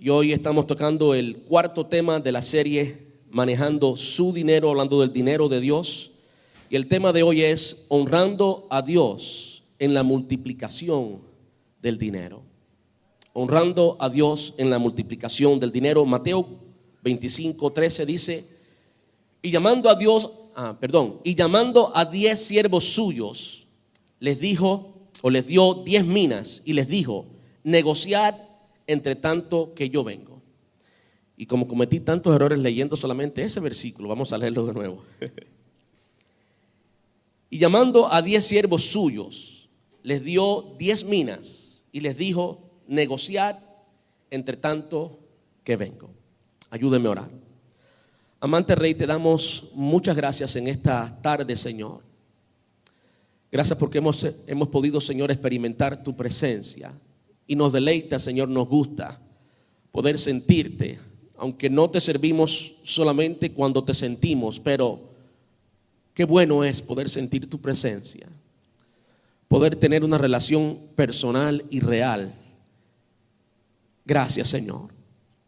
Y hoy estamos tocando el cuarto tema de la serie Manejando su dinero, hablando del dinero de Dios. Y el tema de hoy es honrando a Dios en la multiplicación del dinero. Honrando a Dios en la multiplicación del dinero. Mateo 25:13 dice: y llamando a 10 siervos suyos, les dijo, o les dio 10 minas, y les dijo: negociad entre tanto que yo vengo. Y como cometí tantos errores leyendo solamente ese versículo, vamos a leerlo de nuevo. Y llamando a 10 siervos suyos, les dio 10 minas, y les dijo: negociad entre tanto que vengo. Ayúdeme a orar. Amante Rey, te damos muchas gracias en esta tarde, Señor. Gracias porque hemos podido, Señor, experimentar tu presencia. Y nos deleita, Señor, nos gusta poder sentirte, aunque no te servimos solamente cuando te sentimos, pero qué bueno es poder sentir tu presencia, poder tener una relación personal y real. Gracias, Señor.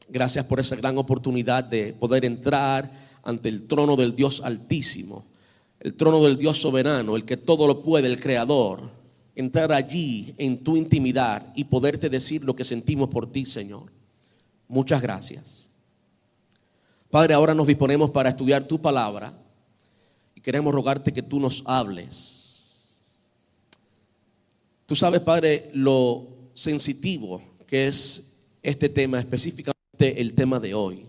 Gracias por esa gran oportunidad de poder entrar ante el trono del Dios Altísimo, el trono del Dios soberano, el que todo lo puede, el Creador. Entrar allí en tu intimidad y poderte decir lo que sentimos por ti, Señor. Muchas gracias. Padre, ahora nos disponemos para estudiar tu palabra y queremos rogarte que tú nos hables. Tú sabes, Padre, lo sensitivo que es este tema, específicamente el tema de hoy.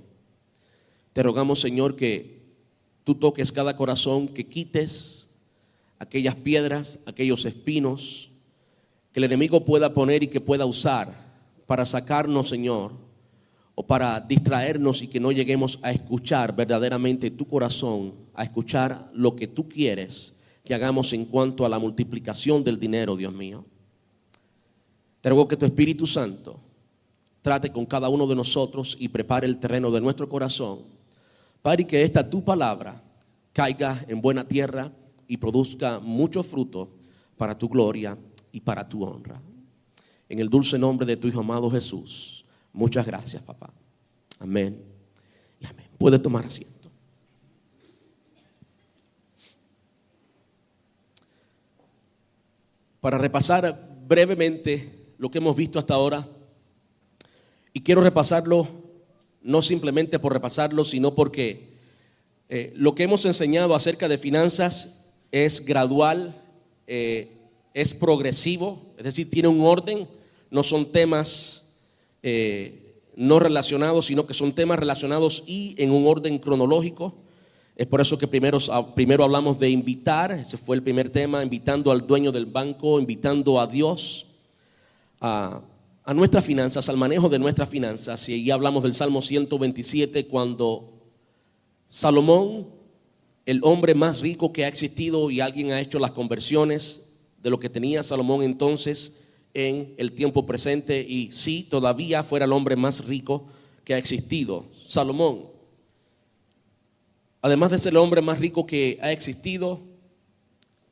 Te rogamos, Señor, que tú toques cada corazón, que quites aquellas piedras, aquellos espinos que el enemigo pueda poner y que pueda usar para sacarnos, Señor, o para distraernos y que no lleguemos a escuchar verdaderamente tu corazón, a escuchar lo que tú quieres que hagamos en cuanto a la multiplicación del dinero, Dios mío. Te ruego que tu Espíritu Santo trate con cada uno de nosotros y prepare el terreno de nuestro corazón, para que esta tu palabra caiga en buena tierra y produzca mucho fruto para tu gloria y para tu honra. En el dulce nombre de tu Hijo amado Jesús, muchas gracias, papá. Amén y amén. Puede tomar asiento. Para repasar brevemente lo que hemos visto hasta ahora, y quiero repasarlo no simplemente por repasarlo, sino porque lo que hemos enseñado acerca de finanzas es gradual, es progresivo, es decir, tiene un orden. No son temas no relacionados, sino que son temas relacionados y en un orden cronológico. Es por eso que primero hablamos de invitar. Ese fue el primer tema: invitando al dueño del banco, invitando a Dios a nuestras finanzas, al manejo de nuestras finanzas. Y ahí hablamos del Salmo 127, cuando Salomón, el hombre más rico que ha existido, y alguien ha hecho las conversiones de lo que tenía Salomón entonces en el tiempo presente, y sí, todavía fuera el hombre más rico que ha existido, Salomón. Además de ser el hombre más rico que ha existido,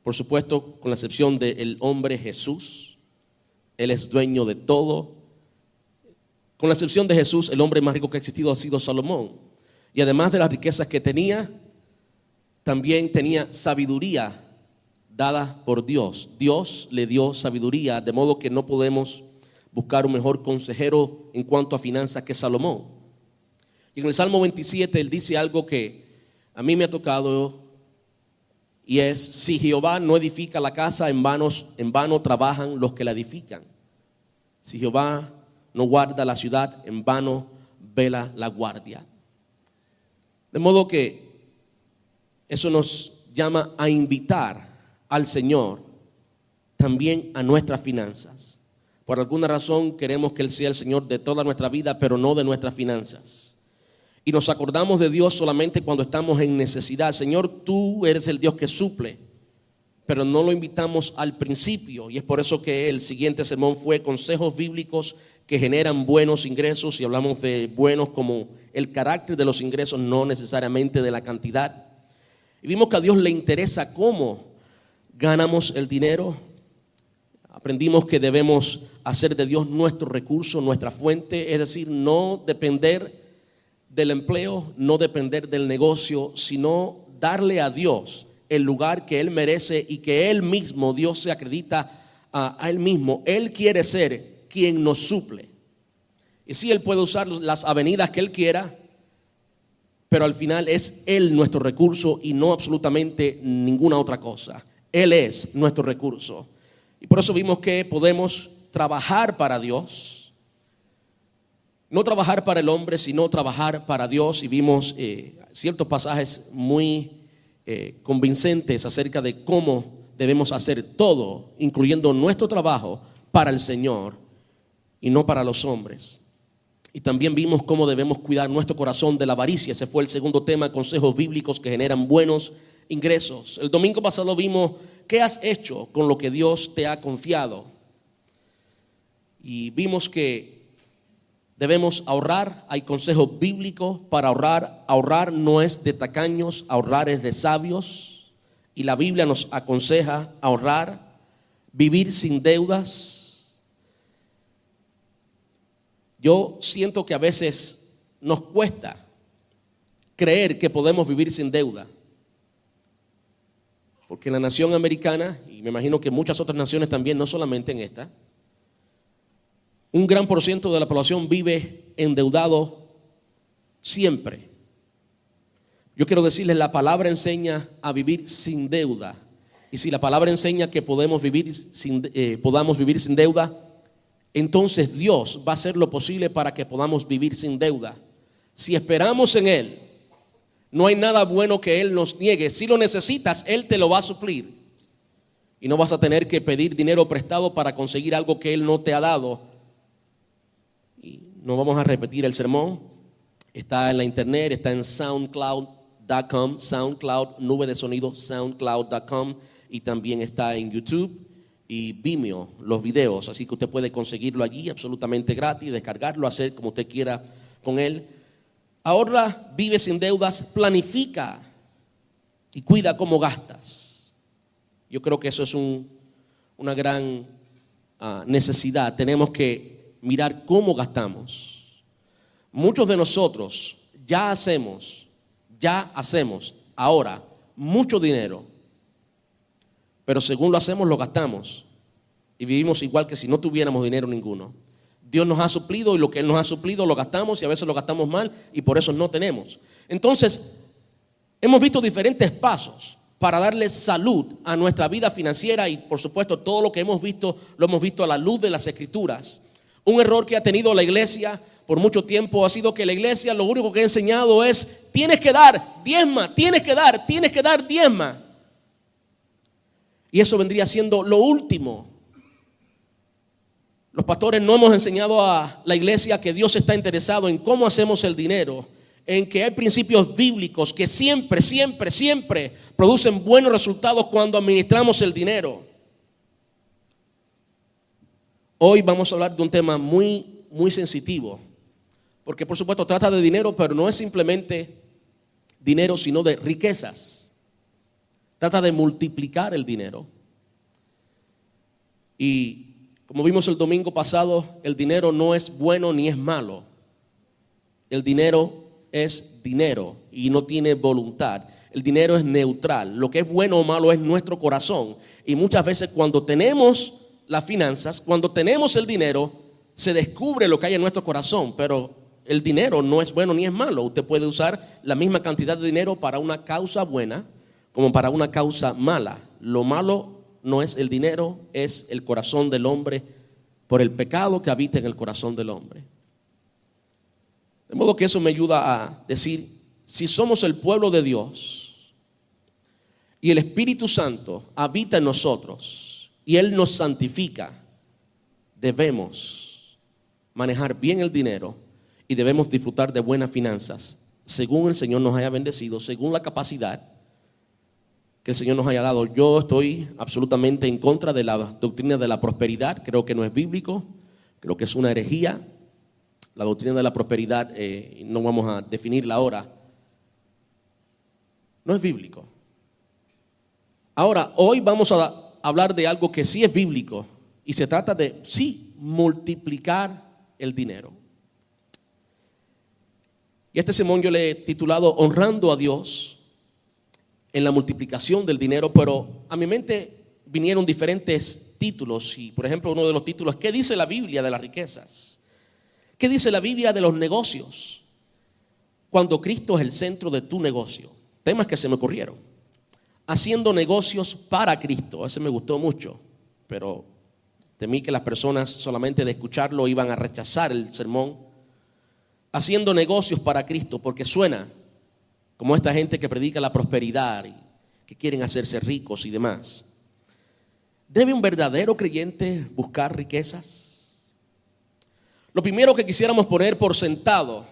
por supuesto, con la excepción del hombre Jesús, Él es dueño de todo. Con la excepción de Jesús, el hombre más rico que ha existido ha sido Salomón. Y además de las riquezas que tenía, también tenía sabiduría dada por Dios. Dios le dio sabiduría, de modo que no podemos buscar un mejor consejero en cuanto a finanzas que Salomón. Y en el Salmo 27 él dice algo que a mí me ha tocado, y es: si Jehová no edifica la casa, en vano trabajan los que la edifican. Si Jehová no guarda la ciudad, en vano vela la guardia. De modo que eso nos llama a invitar al Señor también a nuestras finanzas. Por alguna razón queremos que Él sea el Señor de toda nuestra vida, pero no de nuestras finanzas. Y nos acordamos de Dios solamente cuando estamos en necesidad. Señor, tú eres el Dios que suple, pero no lo invitamos al principio. Y es por eso que el siguiente sermón fue consejos bíblicos que generan buenos ingresos. Y hablamos de buenos como el carácter de los ingresos, no necesariamente de la cantidad. Y vimos que a Dios le interesa cómo ganamos el dinero. Aprendimos que debemos hacer de Dios nuestro recurso, nuestra fuente, es decir, no depender del empleo, no depender del negocio, sino darle a Dios el lugar que Él merece y que Él mismo, Dios se acredita a Él mismo. Él quiere ser quien nos suple. Y sí, Él puede usar las avenidas que Él quiera, pero al final es Él nuestro recurso y no absolutamente ninguna otra cosa. Él es nuestro recurso. Y por eso vimos que podemos trabajar para Dios. No trabajar para el hombre, sino trabajar para Dios. Y vimos ciertos pasajes muy convincentes acerca de cómo debemos hacer todo, incluyendo nuestro trabajo, para el Señor y no para los hombres. Y también vimos cómo debemos cuidar nuestro corazón de la avaricia. Ese fue el segundo tema, consejos bíblicos que generan buenos ingresos. El domingo pasado vimos qué has hecho con lo que Dios te ha confiado. Y vimos que debemos ahorrar. Hay consejos bíblicos para ahorrar. Ahorrar no es de tacaños, ahorrar es de sabios. Y la Biblia nos aconseja ahorrar, vivir sin deudas. Yo siento que a veces nos cuesta creer que podemos vivir sin deuda. Porque en la nación americana, y me imagino que en muchas otras naciones también, no solamente en esta, un gran por ciento de la población vive endeudado siempre. Yo quiero decirles, la palabra enseña a vivir sin deuda. Y si la palabra enseña que podamos vivir sin deuda, entonces Dios va a hacer lo posible para que podamos vivir sin deuda. Si esperamos en Él, no hay nada bueno que Él nos niegue. Si lo necesitas, Él te lo va a suplir. Y no vas a tener que pedir dinero prestado para conseguir algo que Él no te ha dado. Y no vamos a repetir el sermón. Está en la internet, está en soundcloud.com, SoundCloud, nube de sonido, soundcloud.com. Y también está en YouTube y Vimeo, los videos. Así que usted puede conseguirlo allí absolutamente gratis, descargarlo, hacer como usted quiera con él. Ahorra, vive sin deudas, planifica y cuida cómo gastas. Yo creo que eso es una gran necesidad. Tenemos que mirar cómo gastamos. Muchos de nosotros ya hacemos ahora mucho dinero, pero según lo hacemos lo gastamos y vivimos igual que si no tuviéramos dinero ninguno. Dios nos ha suplido y lo que Él nos ha suplido lo gastamos y a veces lo gastamos mal y por eso no tenemos. Entonces, hemos visto diferentes pasos para darle salud a nuestra vida financiera y por supuesto todo lo que hemos visto lo hemos visto a la luz de las Escrituras. Un error que ha tenido la iglesia por mucho tiempo ha sido que la iglesia lo único que ha enseñado es tienes que dar diezma, tienes que dar diezma. Y eso vendría siendo lo último. Los pastores no hemos enseñado a la iglesia que Dios está interesado en cómo hacemos el dinero, en que hay principios bíblicos que siempre producen buenos resultados cuando administramos el dinero. Hoy vamos a hablar de un tema muy sensitivo, porque por supuesto trata de dinero, pero no es simplemente dinero, sino de riquezas. Trata de multiplicar el dinero. Y como vimos el domingo pasado, el dinero no es bueno ni es malo. El dinero es dinero y no tiene voluntad. El dinero es neutral. Lo que es bueno o malo es nuestro corazón. Y muchas veces cuando tenemos las finanzas, cuando tenemos el dinero, se descubre lo que hay en nuestro corazón. Pero el dinero no es bueno ni es malo. Usted puede usar la misma cantidad de dinero para una causa buena como para una causa mala. Lo malo no es el dinero, es el corazón del hombre por el pecado que habita en el corazón del hombre. De modo que eso me ayuda a decir, si somos el pueblo de Dios y el Espíritu Santo habita en nosotros y Él nos santifica, debemos manejar bien el dinero y debemos disfrutar de buenas finanzas, según el Señor nos haya bendecido, según la capacidad que el Señor nos haya dado. Yo estoy absolutamente en contra de la doctrina de la prosperidad. Creo que no es bíblico, creo que es una herejía. La doctrina de la prosperidad, no vamos a definirla ahora, no es bíblico. Ahora, hoy vamos a hablar de algo que sí es bíblico Y se trata de, sí, multiplicar el dinero. Y este sermón yo le he titulado Honrando a Dios en la multiplicación del dinero, pero a mi mente vinieron diferentes títulos. Y por ejemplo, uno de los títulos, ¿qué dice la Biblia de las riquezas? ¿Qué dice la Biblia de los negocios? Cuando Cristo es el centro de tu negocio. Temas que se me ocurrieron. Haciendo negocios para Cristo. Ese me gustó mucho, pero temí que las personas solamente de escucharlo iban a rechazar el sermón. Haciendo negocios para Cristo, porque suena como esta gente que predica la prosperidad y que quieren hacerse ricos y demás. ¿Debe un verdadero creyente buscar riquezas? Lo primero que quisiéramos poner por sentado,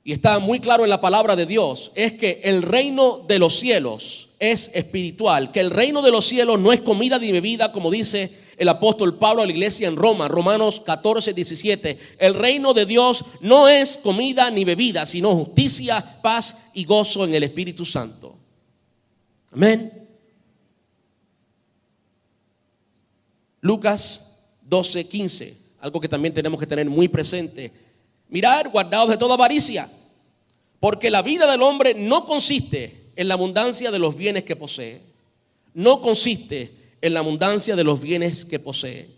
y está muy claro en la palabra de Dios, es que el reino de los cielos es espiritual, que el reino de los cielos no es comida ni bebida, como dice el apóstol Pablo a la iglesia en Roma, Romanos 14:17. El reino de Dios no es comida ni bebida, sino justicia, paz y gozo en el Espíritu Santo. Amén. Lucas 12:15, algo que también tenemos que tener muy presente. Mirad, guardaos de toda avaricia, porque la vida del hombre no consiste en la abundancia de los bienes que posee. No consiste en la abundancia de los bienes que posee.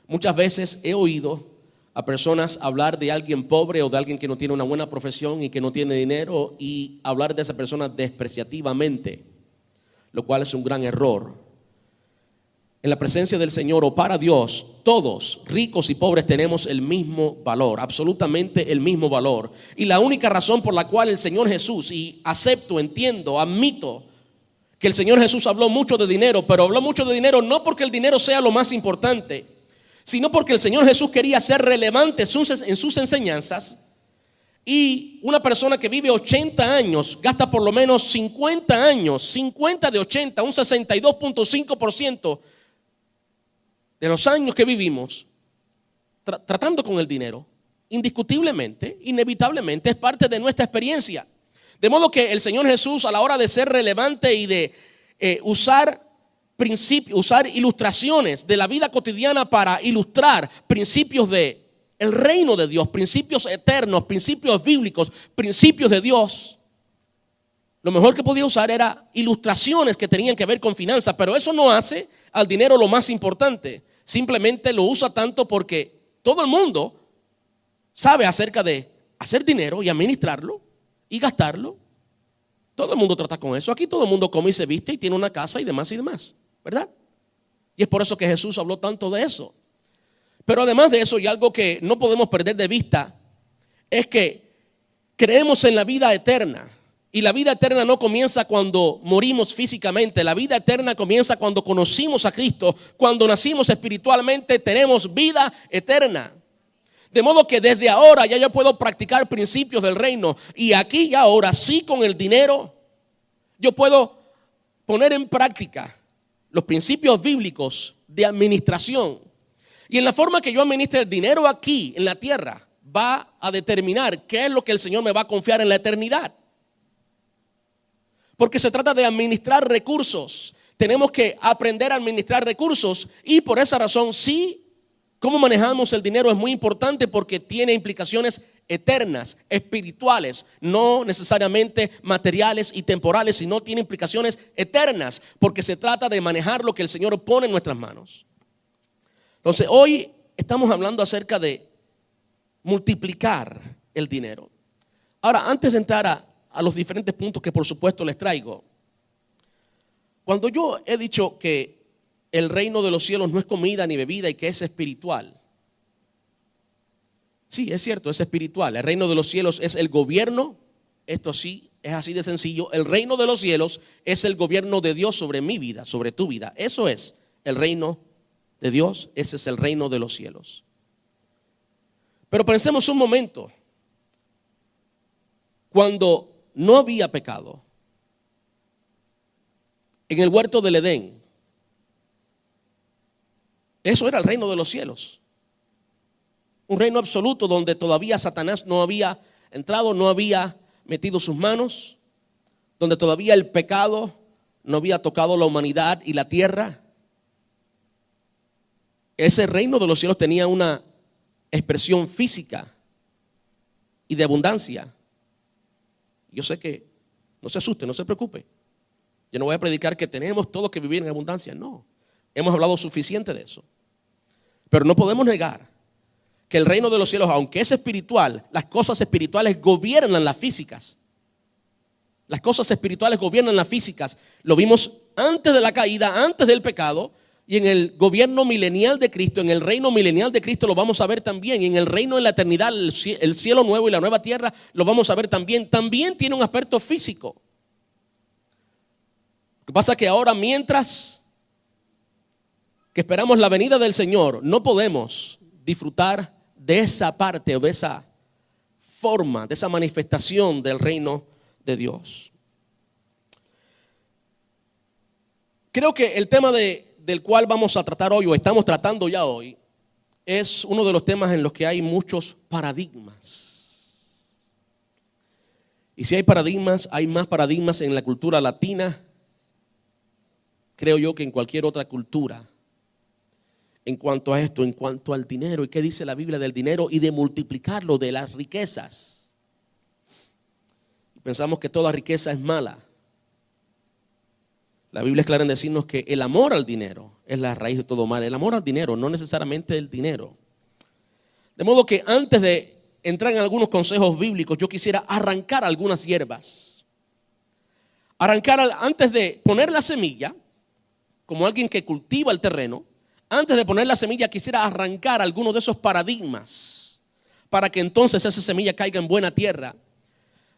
Muchas veces he oído a personas hablar de alguien pobre o de alguien que no tiene una buena profesión y que no tiene dinero, y hablar de esa persona despreciativamente, lo cual es un gran error. En la presencia del Señor o para Dios, todos, ricos y pobres, tenemos el mismo valor, absolutamente el mismo valor. Y la única razón por la cual el Señor Jesús, y acepto, entiendo, admito que el Señor Jesús habló mucho de dinero, pero habló mucho de dinero no porque el dinero sea lo más importante, sino porque el Señor Jesús quería ser relevante en sus enseñanzas. Y una persona que vive 80 años gasta por lo menos 50 años, 50 de 80, un 62.5% de los años que vivimos tratando con el dinero. Indiscutiblemente, inevitablemente es parte de nuestra experiencia. De modo que el Señor Jesús, a la hora de ser relevante y de usar ilustraciones de la vida cotidiana para ilustrar principios de el reino de Dios, principios eternos, principios bíblicos, principios de Dios, lo mejor que podía usar era ilustraciones que tenían que ver con finanzas, pero eso no hace al dinero lo más importante. Simplemente lo usa tanto porque todo el mundo sabe acerca de hacer dinero y administrarlo y gastarlo. Todo el mundo trata con eso. Aquí todo el mundo come y se viste y tiene una casa y demás, ¿verdad? Y es por eso que Jesús habló tanto de eso. Pero además de eso, y algo que no podemos perder de vista, es que creemos en la vida eterna. Y la vida eterna no comienza cuando morimos físicamente. La vida eterna comienza cuando conocimos a Cristo. Cuando nacimos espiritualmente tenemos vida eterna. De modo que desde ahora ya yo puedo practicar principios del reino. Y aquí y ahora, sí, con el dinero, yo puedo poner en práctica los principios bíblicos de administración. Y en la forma que yo administre el dinero aquí en la tierra va a determinar qué es lo que el Señor me va a confiar en la eternidad. Porque se trata de administrar recursos. Tenemos que aprender a administrar recursos, y por esa razón sí, cómo manejamos el dinero es muy importante, porque tiene implicaciones eternas, espirituales, no necesariamente materiales y temporales, sino tiene implicaciones eternas, porque se trata de manejar lo que el Señor pone en nuestras manos. Entonces hoy estamos hablando acerca de multiplicar el dinero. Ahora, antes de entrar a los diferentes puntos que por supuesto les traigo, cuando yo he dicho que el reino de los cielos no es comida ni bebida y que es espiritual, sí, es cierto, es espiritual. El reino de los cielos es el gobierno, esto sí, es así de sencillo. El reino de los cielos es el gobierno de Dios sobre mi vida, sobre tu vida. Eso es el reino de Dios, ese es el reino de los cielos. Pero pensemos un momento, cuando no había pecado, en el huerto del Edén, eso era el reino de los cielos. Un reino absoluto donde todavía Satanás no había entrado, no había metido sus manos, donde todavía el pecado no había tocado la humanidad y la tierra. ese reino de los cielos tenía una expresión física y de abundancia. Yo sé que no se asuste, no se preocupe. Yo no voy a predicar que tenemos todos que vivir en abundancia, no. Hemos hablado suficiente de eso. Pero no podemos negar que el reino de los cielos, aunque es espiritual, las cosas espirituales gobiernan las físicas. Las cosas espirituales gobiernan las físicas. Lo vimos antes de la caída, antes del pecado, y en el gobierno milenial de Cristo, en el reino milenial de Cristo lo vamos a ver también. Y en el reino de la eternidad, el cielo nuevo y la nueva tierra, lo vamos a ver también. También tiene un aspecto físico. Lo que pasa es que ahora, mientras que esperamos la venida del Señor, no podemos disfrutar de esa parte o de esa forma, de esa manifestación del reino de Dios. Creo que el tema del cual vamos a tratar hoy, o estamos tratando ya hoy, es uno de los temas en los que hay muchos paradigmas. Y si hay paradigmas, hay más paradigmas en la cultura latina, creo yo, que en cualquier otra cultura. En cuanto a esto, en cuanto al dinero, ¿y qué dice la Biblia del dinero y de multiplicarlo, de las riquezas? Pensamos que toda riqueza es mala. La Biblia es clara en decirnos que el amor al dinero es la raíz de todo mal. El amor al dinero, no necesariamente el dinero. De modo que antes de entrar en algunos consejos bíblicos, yo quisiera arrancar algunas hierbas. Antes de poner la semilla, como alguien que cultiva el terreno, antes de poner la semilla quisiera arrancar algunos de esos paradigmas para que entonces esa semilla caiga en buena tierra.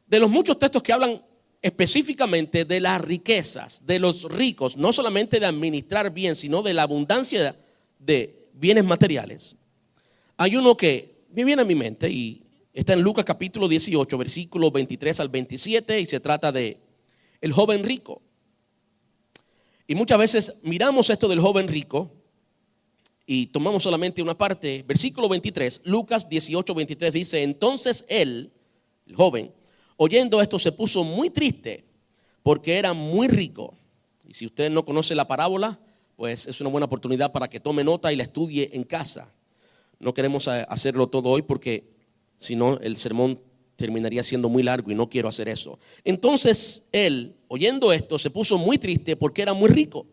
De los muchos textos que hablan específicamente de las riquezas, de los ricos, no solamente de administrar bien, sino de la abundancia de bienes materiales. Hay uno que me viene a mi mente y está en Lucas capítulo 18, versículos 23 al 27, y se trata de el joven rico. Y muchas veces miramos esto del joven rico y tomamos solamente una parte. Versículo 23, Lucas 18, 23 dice: entonces él, el joven, oyendo esto, se puso muy triste porque era muy rico. Y si usted no conoce la parábola, pues es una buena oportunidad para que tome nota y la estudie en casa. No queremos hacerlo todo hoy porque si no el sermón terminaría siendo muy largo y no quiero hacer eso. Entonces él, oyendo esto, se puso muy triste porque era muy rico.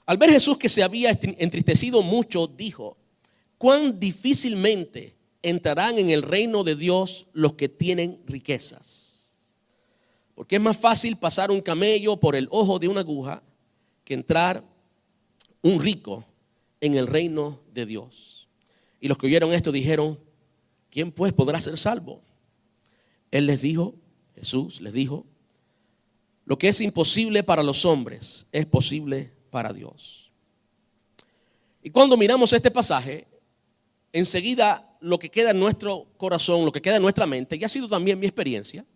Al ver Jesús que se había entristecido mucho, dijo: cuán difícilmente entrarán en el reino de Dios los que tienen riquezas. Porque es más fácil pasar un camello por el ojo de una aguja que entrar un rico en el reino de Dios. Y los que oyeron esto dijeron: ¿quién pues podrá ser salvo? Él les dijo, Jesús les dijo: lo que es imposible para los hombres es posible para Dios. Y cuando miramos este pasaje, enseguida lo que queda en nuestro corazón, lo que queda en nuestra mente, y ha sido también mi experiencia,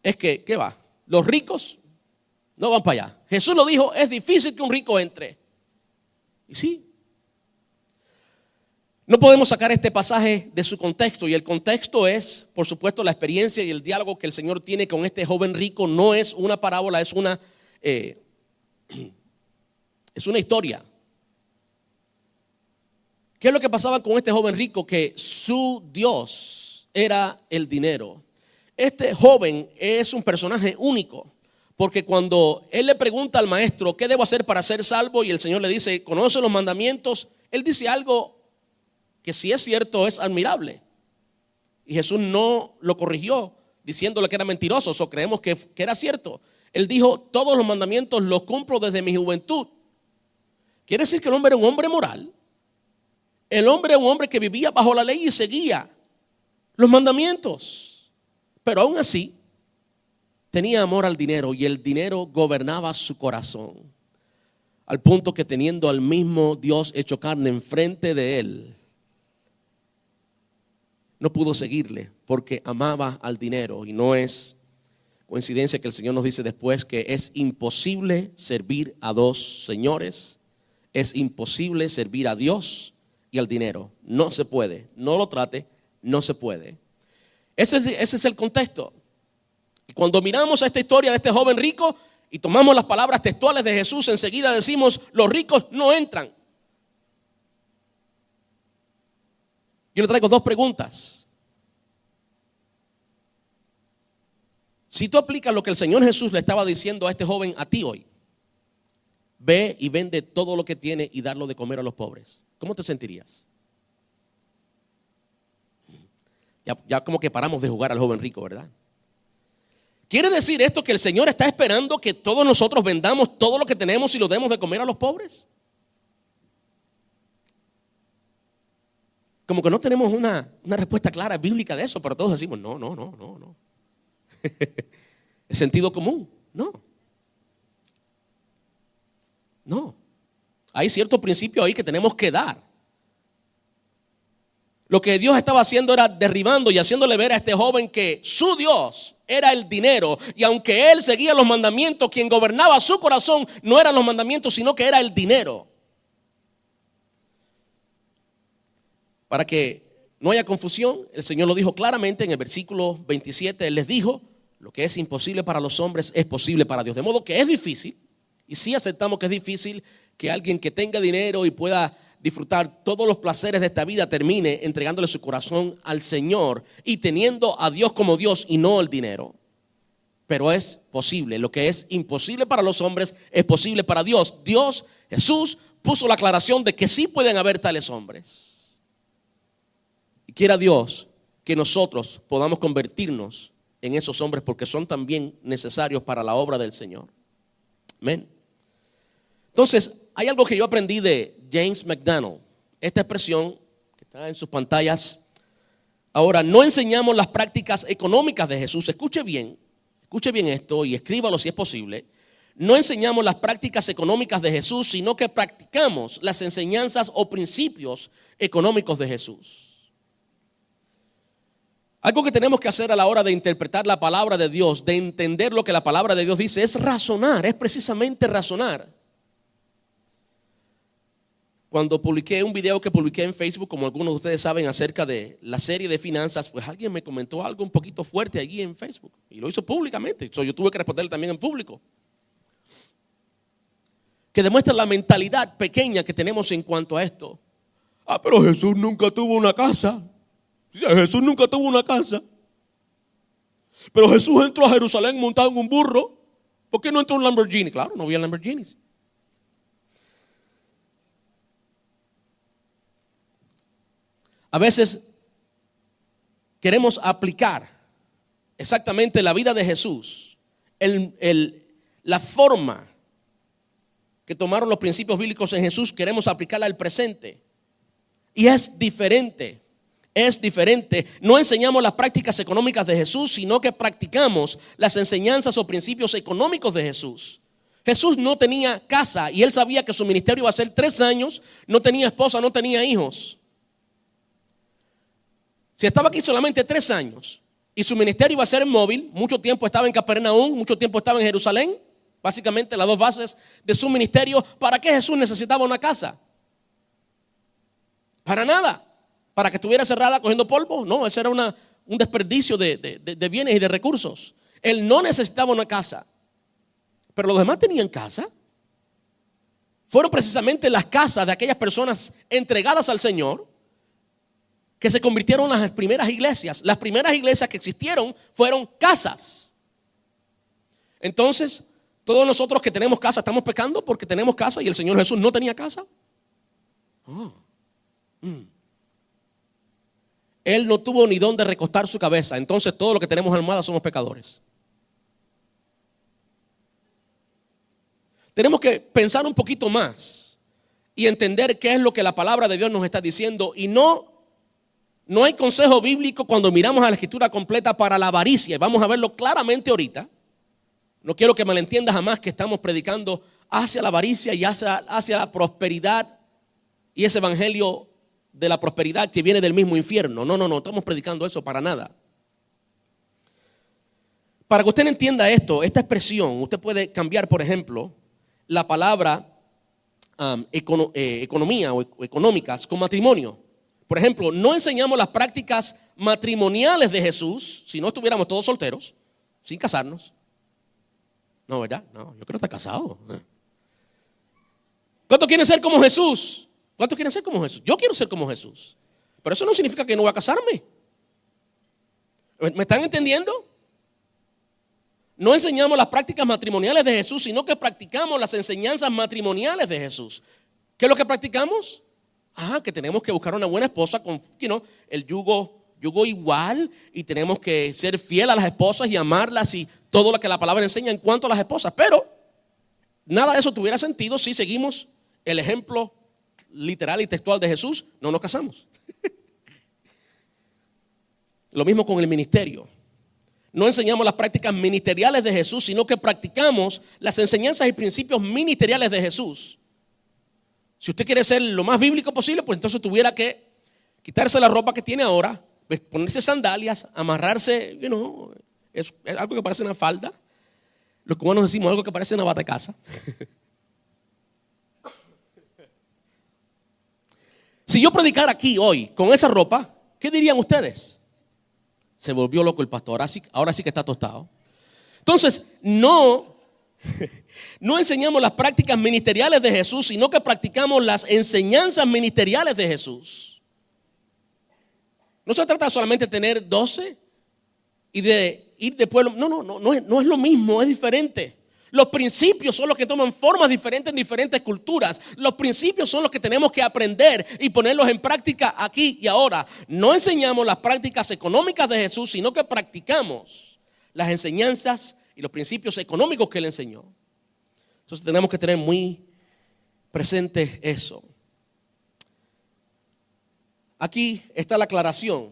es que, ¿qué va? Los ricos no van para allá. Jesús lo dijo: es difícil que un rico entre. Y sí. No podemos sacar este pasaje de su contexto, y el contexto es, por supuesto, la experiencia y el diálogo que el Señor tiene con este joven rico. No es una parábola, es una historia. ¿Qué es lo que pasaba con este joven rico? Que su Dios era el dinero. Este joven es un personaje único, porque cuando él le pregunta al maestro: ¿qué debo hacer para ser salvo? Y el Señor le dice: ¿conoce los mandamientos? Él dice algo que, si es cierto, es admirable. Y Jesús no lo corrigió diciéndole que era mentiroso, o creemos que era cierto. Él dijo: todos los mandamientos los cumplo desde mi juventud. Quiere decir que el hombre era un hombre moral. El hombre era un hombre que vivía bajo la ley y seguía los mandamientos. Pero aún así tenía amor al dinero, y el dinero gobernaba su corazón, al punto que, teniendo al mismo Dios hecho carne enfrente de él, no pudo seguirle porque amaba al dinero. Y no es coincidencia que el Señor nos dice después que es imposible servir a dos señores. Es imposible servir a Dios y al dinero. No se puede. No lo trate, no se puede. Ese es el contexto. Y cuando miramos a esta historia de este joven rico y tomamos las palabras textuales de Jesús, enseguida decimos: los ricos no entran. Yo le traigo dos preguntas. Si tú aplicas lo que el Señor Jesús le estaba diciendo a este joven a ti hoy, ve y vende todo lo que tiene y darlo de comer a los pobres, ¿cómo te sentirías? Ya como que paramos de jugar al joven rico, ¿verdad? ¿Quiere decir esto que el Señor está esperando que todos nosotros vendamos todo lo que tenemos y lo demos de comer a los pobres? Como que no tenemos una respuesta clara bíblica de eso, pero todos decimos, no. Es sentido común, no. Hay cierto principio ahí que tenemos que dar. Lo que Dios estaba haciendo era derribando y haciéndole ver a este joven que su Dios era el dinero. Y aunque él seguía los mandamientos, quien gobernaba su corazón no eran los mandamientos, sino que era el dinero. Para que no haya confusión, el Señor lo dijo claramente en el versículo 27. Él les dijo, lo que es imposible para los hombres es posible para Dios. De modo que es difícil, y sí aceptamos que es difícil que alguien que tenga dinero y pueda disfrutar todos los placeres de esta vida termine entregándole su corazón al Señor y teniendo a Dios como Dios y no el dinero. Pero es posible. Lo que es imposible para los hombres es posible para Dios. Dios, Jesús, puso la aclaración de que sí pueden haber tales hombres. Y quiera Dios que nosotros podamos convertirnos en esos hombres, porque son también necesarios para la obra del Señor. Amén. Entonces, hay algo que yo aprendí de James McDaniel. Esta expresión que está en sus pantallas. Ahora, no enseñamos las prácticas económicas de Jesús. Escuche bien esto y escríbalo si es posible. No enseñamos las prácticas económicas de Jesús, sino que practicamos las enseñanzas o principios económicos de Jesús. Algo que tenemos que hacer a la hora de interpretar la palabra de Dios, de entender lo que la palabra de Dios dice, es razonar, es precisamente razonar. Cuando publiqué un video que publiqué en Facebook, como algunos de ustedes saben, acerca de la serie de finanzas, pues alguien me comentó algo un poquito fuerte allí en Facebook y lo hizo públicamente. Yo tuve que responderle también en público, que demuestra la mentalidad pequeña que tenemos en cuanto a esto. Pero Jesús nunca tuvo una casa. Jesús nunca tuvo una casa. Pero Jesús entró a Jerusalén montado en un burro. ¿Por qué no entró en un Lamborghini? Claro, no había Lamborghinis. A veces queremos aplicar exactamente la vida de Jesús, la forma que tomaron los principios bíblicos en Jesús, queremos aplicarla al presente. Y es diferente. No enseñamos las prácticas económicas de Jesús, sino que practicamos las enseñanzas o principios económicos de Jesús. Jesús no tenía casa y él sabía que su ministerio iba a ser 3 años, no tenía esposa, no tenía hijos. Si estaba aquí solamente 3 años y su ministerio iba a ser móvil, mucho tiempo estaba en Capernaum, mucho tiempo estaba en Jerusalén, básicamente las 2 bases de su ministerio. ¿Para qué Jesús necesitaba una casa? Para nada. ¿Para que estuviera cerrada cogiendo polvo? No, eso era un desperdicio de bienes y de recursos. Él no necesitaba una casa. Pero los demás tenían casa. Fueron precisamente las casas de aquellas personas entregadas al Señor que se convirtieron en las primeras iglesias. Las primeras iglesias que existieron fueron casas. Entonces, todos nosotros que tenemos casa estamos pecando porque tenemos casa y el Señor Jesús no tenía casa. Él no tuvo ni dónde recostar su cabeza. Entonces todos los que tenemos almohada somos pecadores. Tenemos que pensar un poquito más y entender qué es lo que la palabra de Dios nos está diciendo. Y no hay consejo bíblico cuando miramos a la escritura completa para la avaricia. Vamos a verlo claramente ahorita. No quiero que malentiendas jamás que estamos predicando hacia la avaricia y hacia la prosperidad y ese evangelio de la prosperidad que viene del mismo infierno. No estamos predicando eso para nada. Para que usted entienda esta expresión, usted puede cambiar, por ejemplo, la palabra economía o económicas con matrimonio. Por ejemplo, no enseñamos las prácticas matrimoniales de Jesús si no estuviéramos todos solteros, sin casarnos. No, ¿verdad? No, yo quiero estar casado. ¿Cuántos quieren ser como Jesús? ¿Cuántos quieren ser como Jesús? Yo quiero ser como Jesús. Pero eso no significa que no voy a casarme. ¿Me están entendiendo? No enseñamos las prácticas matrimoniales de Jesús, sino que practicamos las enseñanzas matrimoniales de Jesús. ¿Qué es lo que practicamos? Que tenemos que buscar una buena esposa con el yugo igual, y tenemos que ser fiel a las esposas y amarlas y todo lo que la palabra enseña en cuanto a las esposas. Pero nada de eso tuviera sentido si seguimos el ejemplo literal y textual de Jesús. No nos casamos. Lo mismo con el ministerio. No enseñamos las prácticas ministeriales de Jesús, sino que practicamos las enseñanzas y principios ministeriales de Jesús. Si usted quiere ser lo más bíblico posible, pues entonces tuviera que quitarse la ropa que tiene ahora, ponerse sandalias, amarrarse, es algo que parece una falda. Los cubanos decimos algo que parece una bata de casa. Si yo predicara aquí hoy con esa ropa, ¿qué dirían ustedes? Se volvió loco el pastor, ahora sí que está tostado. Entonces, no enseñamos las prácticas ministeriales de Jesús, sino que practicamos las enseñanzas ministeriales de Jesús. No se trata solamente de tener 12 y de ir de pueblo. No es lo mismo, es diferente. Los principios son los que toman formas diferentes en diferentes culturas. Los principios son los que tenemos que aprender y ponerlos en práctica aquí y ahora. No enseñamos las prácticas económicas de Jesús, sino que practicamos las enseñanzas y los principios económicos que Él enseñó. Entonces tenemos que tener muy presente eso. Aquí está la aclaración.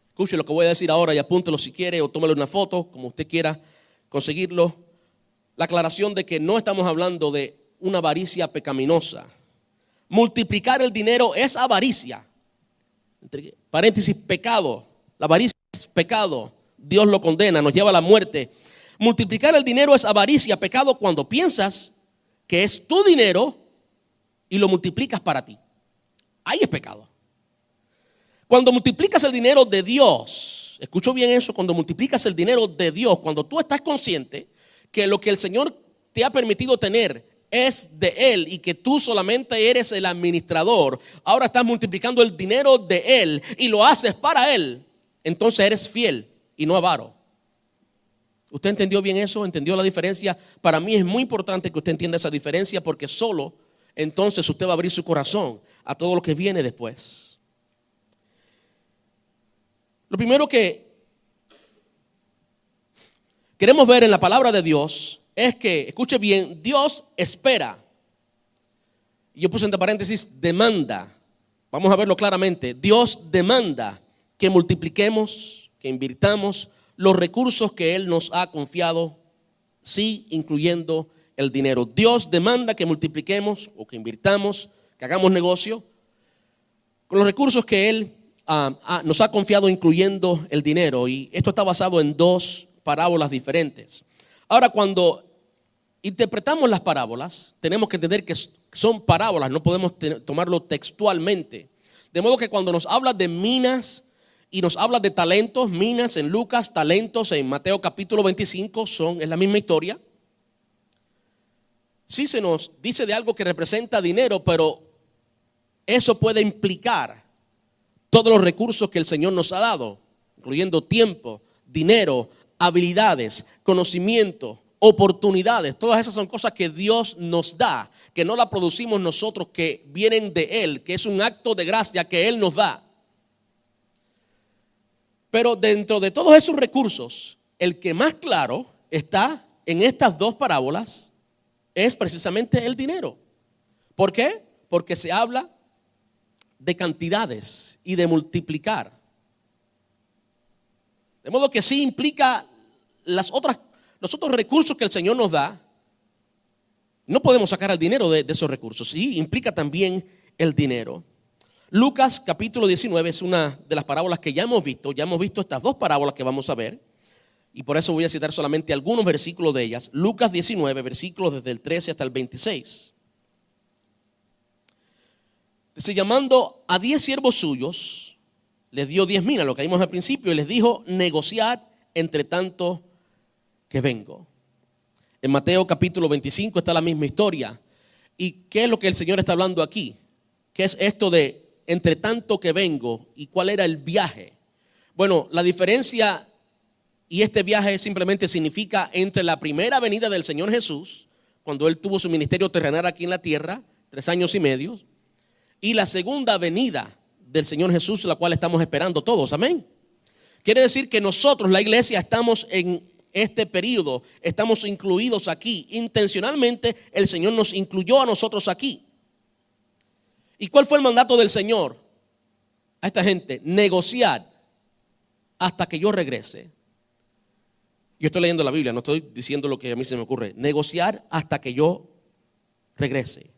Escuche lo que voy a decir ahora y apúntelo si quiere, o tómale una foto, como usted quiera conseguirlo. La aclaración de que no estamos hablando de una avaricia pecaminosa. Multiplicar el dinero es avaricia. Entre paréntesis, pecado. La avaricia es pecado. Dios lo condena, nos lleva a la muerte. Multiplicar el dinero es avaricia, pecado, cuando piensas que es tu dinero y lo multiplicas para ti. Ahí es pecado. Cuando multiplicas el dinero de Dios, escucho bien eso, cuando multiplicas el dinero de Dios, cuando tú estás consciente que lo que el Señor te ha permitido tener es de Él y que tú solamente eres el administrador, ahora estás multiplicando el dinero de Él y lo haces para Él, entonces eres fiel y no avaro. ¿Usted entendió bien eso? ¿Entendió la diferencia? Para mí es muy importante que usted entienda esa diferencia, porque solo entonces usted va a abrir su corazón a todo lo que viene después. Lo primero que queremos ver en la palabra de Dios es que, escuche bien, Dios espera. Yo puse entre paréntesis, demanda. Vamos a verlo claramente. Dios demanda que multipliquemos, que invirtamos los recursos que Él nos ha confiado, sí, incluyendo el dinero. Dios demanda que multipliquemos o que invirtamos, que hagamos negocio con los recursos que Él nos ha confiado, incluyendo el dinero. Y esto está basado en dos parábolas diferentes. Ahora, cuando interpretamos las parábolas, tenemos que entender que son parábolas, no podemos tomarlo textualmente. De modo que cuando nos habla de minas y nos habla de talentos, minas en Lucas, talentos en Mateo capítulo 25, es la misma historia. Sí se nos dice de algo que representa dinero, pero eso puede implicar todos los recursos que el Señor nos ha dado, incluyendo tiempo, dinero, habilidades, conocimiento, oportunidades. Todas esas son cosas que Dios nos da, que no las producimos nosotros, que vienen de Él, que es un acto de gracia que Él nos da. Pero dentro de todos esos recursos, el que más claro está en estas dos parábolas es precisamente el dinero. ¿Por qué? Porque se habla de cantidades y de multiplicar. De modo que sí implica los otros recursos que el Señor nos da. No podemos sacar el dinero de esos recursos. Sí, implica también el dinero. Lucas capítulo 19 es una de las parábolas que ya hemos visto. Ya hemos visto estas dos parábolas que vamos a ver. Y por eso voy a citar solamente algunos versículos de ellas. Lucas 19, versículos desde el 13 hasta el 26. Dice, llamando a 10 siervos suyos, les dio 10 minas, lo que vimos al principio, y les dijo, negociad entre tanto que vengo. En Mateo capítulo 25 está la misma historia. ¿Y qué es lo que el Señor está hablando aquí? ¿Qué es esto de entre tanto que vengo. ¿Y cuál era el viaje? Bueno, la diferencia y este viaje simplemente significa entre la primera venida del Señor Jesús, cuando Él tuvo su ministerio terrenal aquí en la tierra, 3 años y medio, y la segunda venida del Señor Jesús, la cual estamos esperando todos, amén. Quiere decir que nosotros, la iglesia, estamos en este periodo, estamos incluidos aquí. Intencionalmente el Señor nos incluyó a nosotros aquí. ¿Y cuál fue el mandato del Señor a esta gente? Negociar hasta que yo regrese. Yo estoy leyendo la Biblia, no estoy diciendo lo que a mí se me ocurre. Negociar hasta que yo regrese.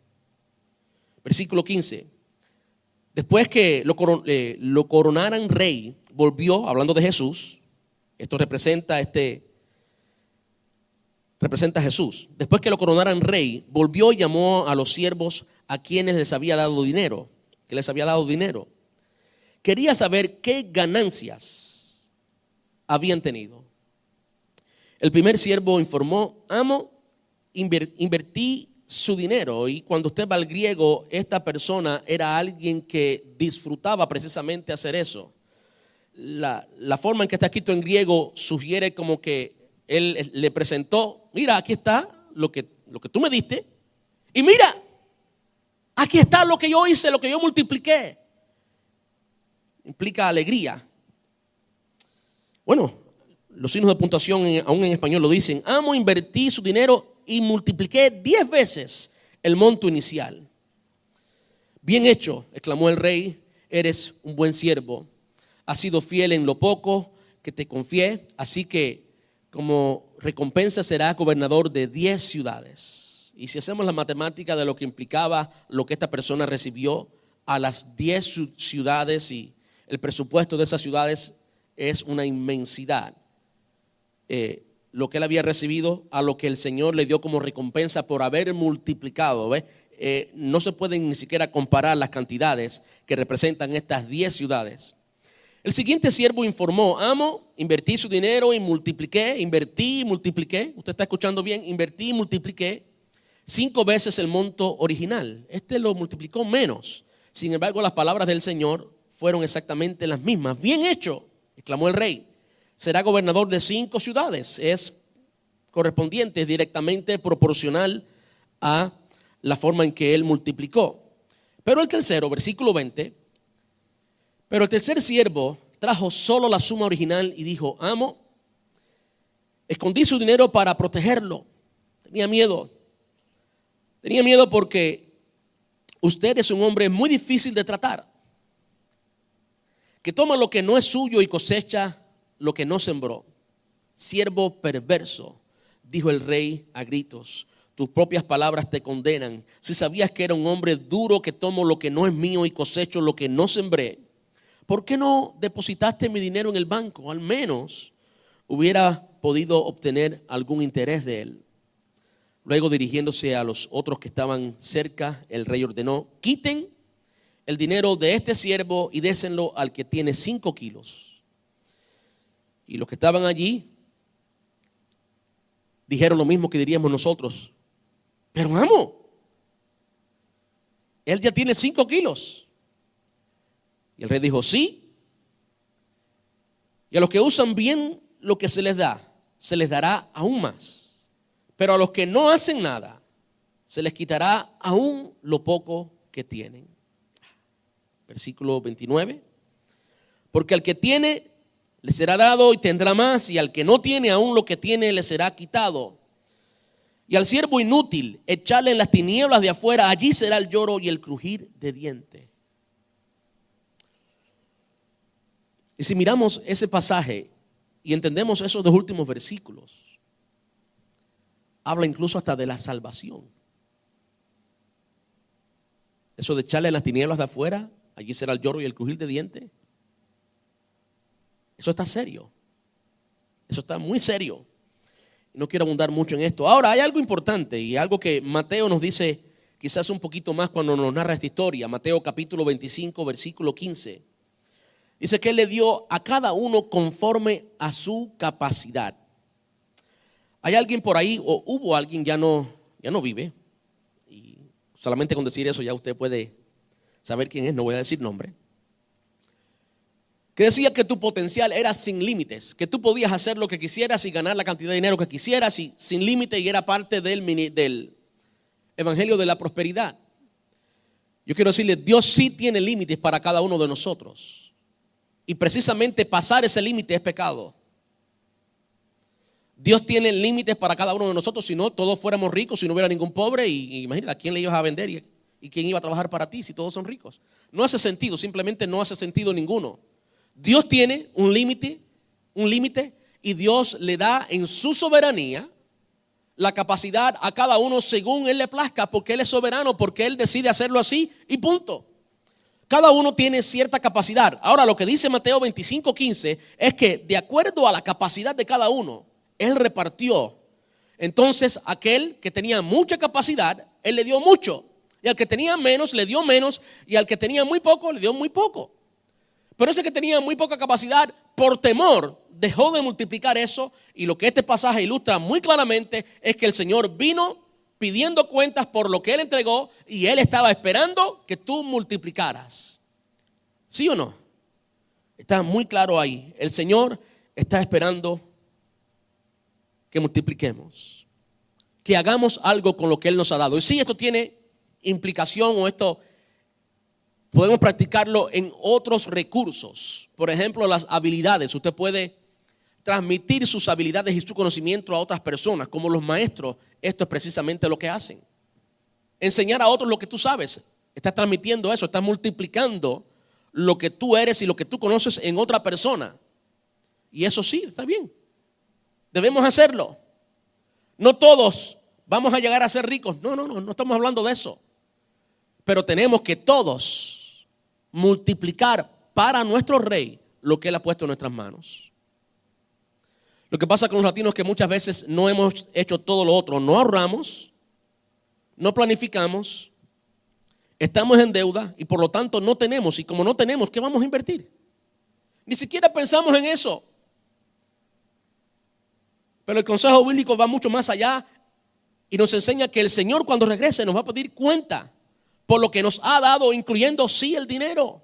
Versículo 15. Después que lo coronaran rey, volvió, hablando de Jesús. Esto representa a Jesús. Después que lo coronaran rey, volvió y llamó a los siervos a quienes les había dado dinero. Quería saber qué ganancias habían tenido. El primer siervo informó: amo, invertí su dinero. Y cuando usted va al griego, esta persona era alguien que disfrutaba precisamente hacer eso. La forma en que está escrito en griego sugiere como que él le presentó: mira, aquí está lo que tú me diste, y mira, aquí está lo que yo hice, lo que yo multipliqué. Implica alegría. Bueno, los signos de puntuación aún en español lo dicen: amo, invertí su dinero y multipliqué 10 veces el monto inicial. Bien hecho, exclamó el rey, eres un buen siervo. Has sido fiel en lo poco que te confié, así que como recompensa serás gobernador de 10 ciudades. Y si hacemos la matemática de lo que implicaba lo que esta persona recibió a las 10 ciudades, y el presupuesto de esas ciudades es una inmensidad. Lo que él había recibido a lo que el Señor le dio como recompensa por haber multiplicado, ¿ves? No se pueden ni siquiera comparar las cantidades que representan estas 10 ciudades. El siguiente siervo informó: amo, invertí su dinero y multipliqué, invertí y multipliqué. Usted está escuchando bien: invertí y multipliqué 5 veces el monto original. Este lo multiplicó menos. Sin embargo, las palabras del Señor fueron exactamente las mismas. Bien hecho, exclamó el rey. Será gobernador de 5 ciudades. Es correspondiente, es directamente proporcional a la forma en que él multiplicó. Pero el tercero, versículo 20, pero el tercer siervo trajo solo la suma original y dijo: amo, escondí su dinero para protegerlo. Tenía miedo porque usted es un hombre muy difícil de tratar, que toma lo que no es suyo y cosecha lo que no sembró. Siervo perverso, dijo el rey a gritos, tus propias palabras te condenan. Si sabías que era un hombre duro, que tomo lo que no es mío y cosecho lo que no sembré, ¿por qué no depositaste mi dinero en el banco? Al menos hubiera podido obtener algún interés de él. Luego, dirigiéndose a los otros que estaban cerca, el rey ordenó: quiten el dinero de este siervo y désenlo al que tiene 5 kilos. Y los que estaban allí dijeron lo mismo que diríamos nosotros: pero amo, él ya tiene 5 kilos. Y el rey dijo: sí. Y a los que usan bien lo que se les da, se les dará aún más. Pero a los que no hacen nada, se les quitará aún lo poco que tienen. Versículo 29. Porque al que tiene le será dado y tendrá más, y al que no tiene aún lo que tiene le será quitado. Y al siervo inútil, echarle en las tinieblas de afuera, allí será el lloro y el crujir de dientes. Y si miramos ese pasaje y entendemos esos 2 últimos versículos, habla incluso hasta de la salvación. Eso de echarle en las tinieblas de afuera, allí será el lloro y el crujir de dientes. Eso está serio. Eso está muy serio. No quiero abundar mucho en esto. Ahora, hay algo importante y algo que Mateo nos dice quizás un poquito más cuando nos narra esta historia. Mateo capítulo 25, versículo 15. Dice que Él le dio a cada uno conforme a su capacidad. Hay alguien por ahí, o hubo alguien, ya no vive. Y solamente con decir eso ya usted puede saber quién es, no voy a decir nombre, que decía que tu potencial era sin límites, que tú podías hacer lo que quisieras y ganar la cantidad de dinero que quisieras y sin límite, y era parte del evangelio de la prosperidad. Yo quiero decirle, Dios sí tiene límites para cada uno de nosotros, y precisamente pasar ese límite es pecado. Dios tiene límites para cada uno de nosotros, si no todos fuéramos ricos, si no hubiera ningún pobre, y imagínate, ¿a quién le ibas a vender y quién iba a trabajar para ti si todos son ricos? No hace sentido, simplemente no hace sentido ninguno. Dios tiene un límite, y Dios le da en su soberanía la capacidad a cada uno según Él le plazca, porque Él es soberano, porque Él decide hacerlo así y punto. Cada uno tiene cierta capacidad. Ahora, lo que dice Mateo 25:15 es que de acuerdo a la capacidad de cada uno, Él repartió. Entonces, aquel que tenía mucha capacidad, Él le dio mucho, y al que tenía menos, le dio menos, y al que tenía muy poco, le dio muy poco. Pero ese que tenía muy poca capacidad, por temor, dejó de multiplicar eso. Y lo que este pasaje ilustra muy claramente es que el Señor vino pidiendo cuentas por lo que Él entregó, y Él estaba esperando que tú multiplicaras. ¿Sí o no? Está muy claro ahí. El Señor está esperando que multipliquemos, que hagamos algo con lo que Él nos ha dado. Y sí, esto tiene implicación, o esto podemos practicarlo en otros recursos. Por ejemplo, las habilidades. Usted puede transmitir sus habilidades y su conocimiento a otras personas, como los maestros. Esto es precisamente lo que hacen. Enseñar a otros lo que tú sabes. Estás transmitiendo eso, estás multiplicando lo que tú eres y lo que tú conoces en otra persona. Y eso sí, está bien. Debemos hacerlo. No todos vamos a llegar a ser ricos. No estamos hablando de eso. Pero tenemos que todos multiplicar para nuestro Rey lo que Él ha puesto en nuestras manos. Lo que pasa con los latinos es que muchas veces no hemos hecho todo lo otro. No ahorramos, no planificamos, estamos en deuda y por lo tanto no tenemos. Y como no tenemos, ¿qué vamos a invertir? Ni siquiera pensamos en eso. Pero el consejo bíblico va mucho más allá y nos enseña que el Señor, cuando regrese, nos va a pedir cuenta por lo que nos ha dado, incluyendo sí el dinero.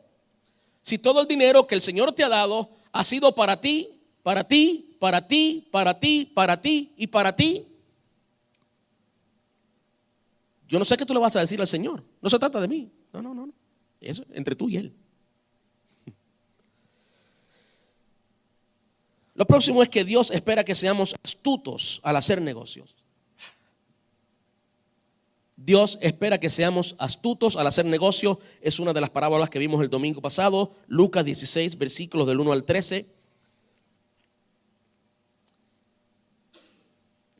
Si todo el dinero que el Señor te ha dado ha sido para ti, para ti, para ti, para ti, para ti y para ti, yo no sé qué tú le vas a decir al Señor. No se trata de mí. No. Eso entre tú y Él. Lo próximo es que Dios espera que seamos astutos al hacer negocios. Dios espera que seamos astutos al hacer negocios. Es una de las parábolas que vimos el domingo pasado, Lucas 16, versículos del 1 al 13.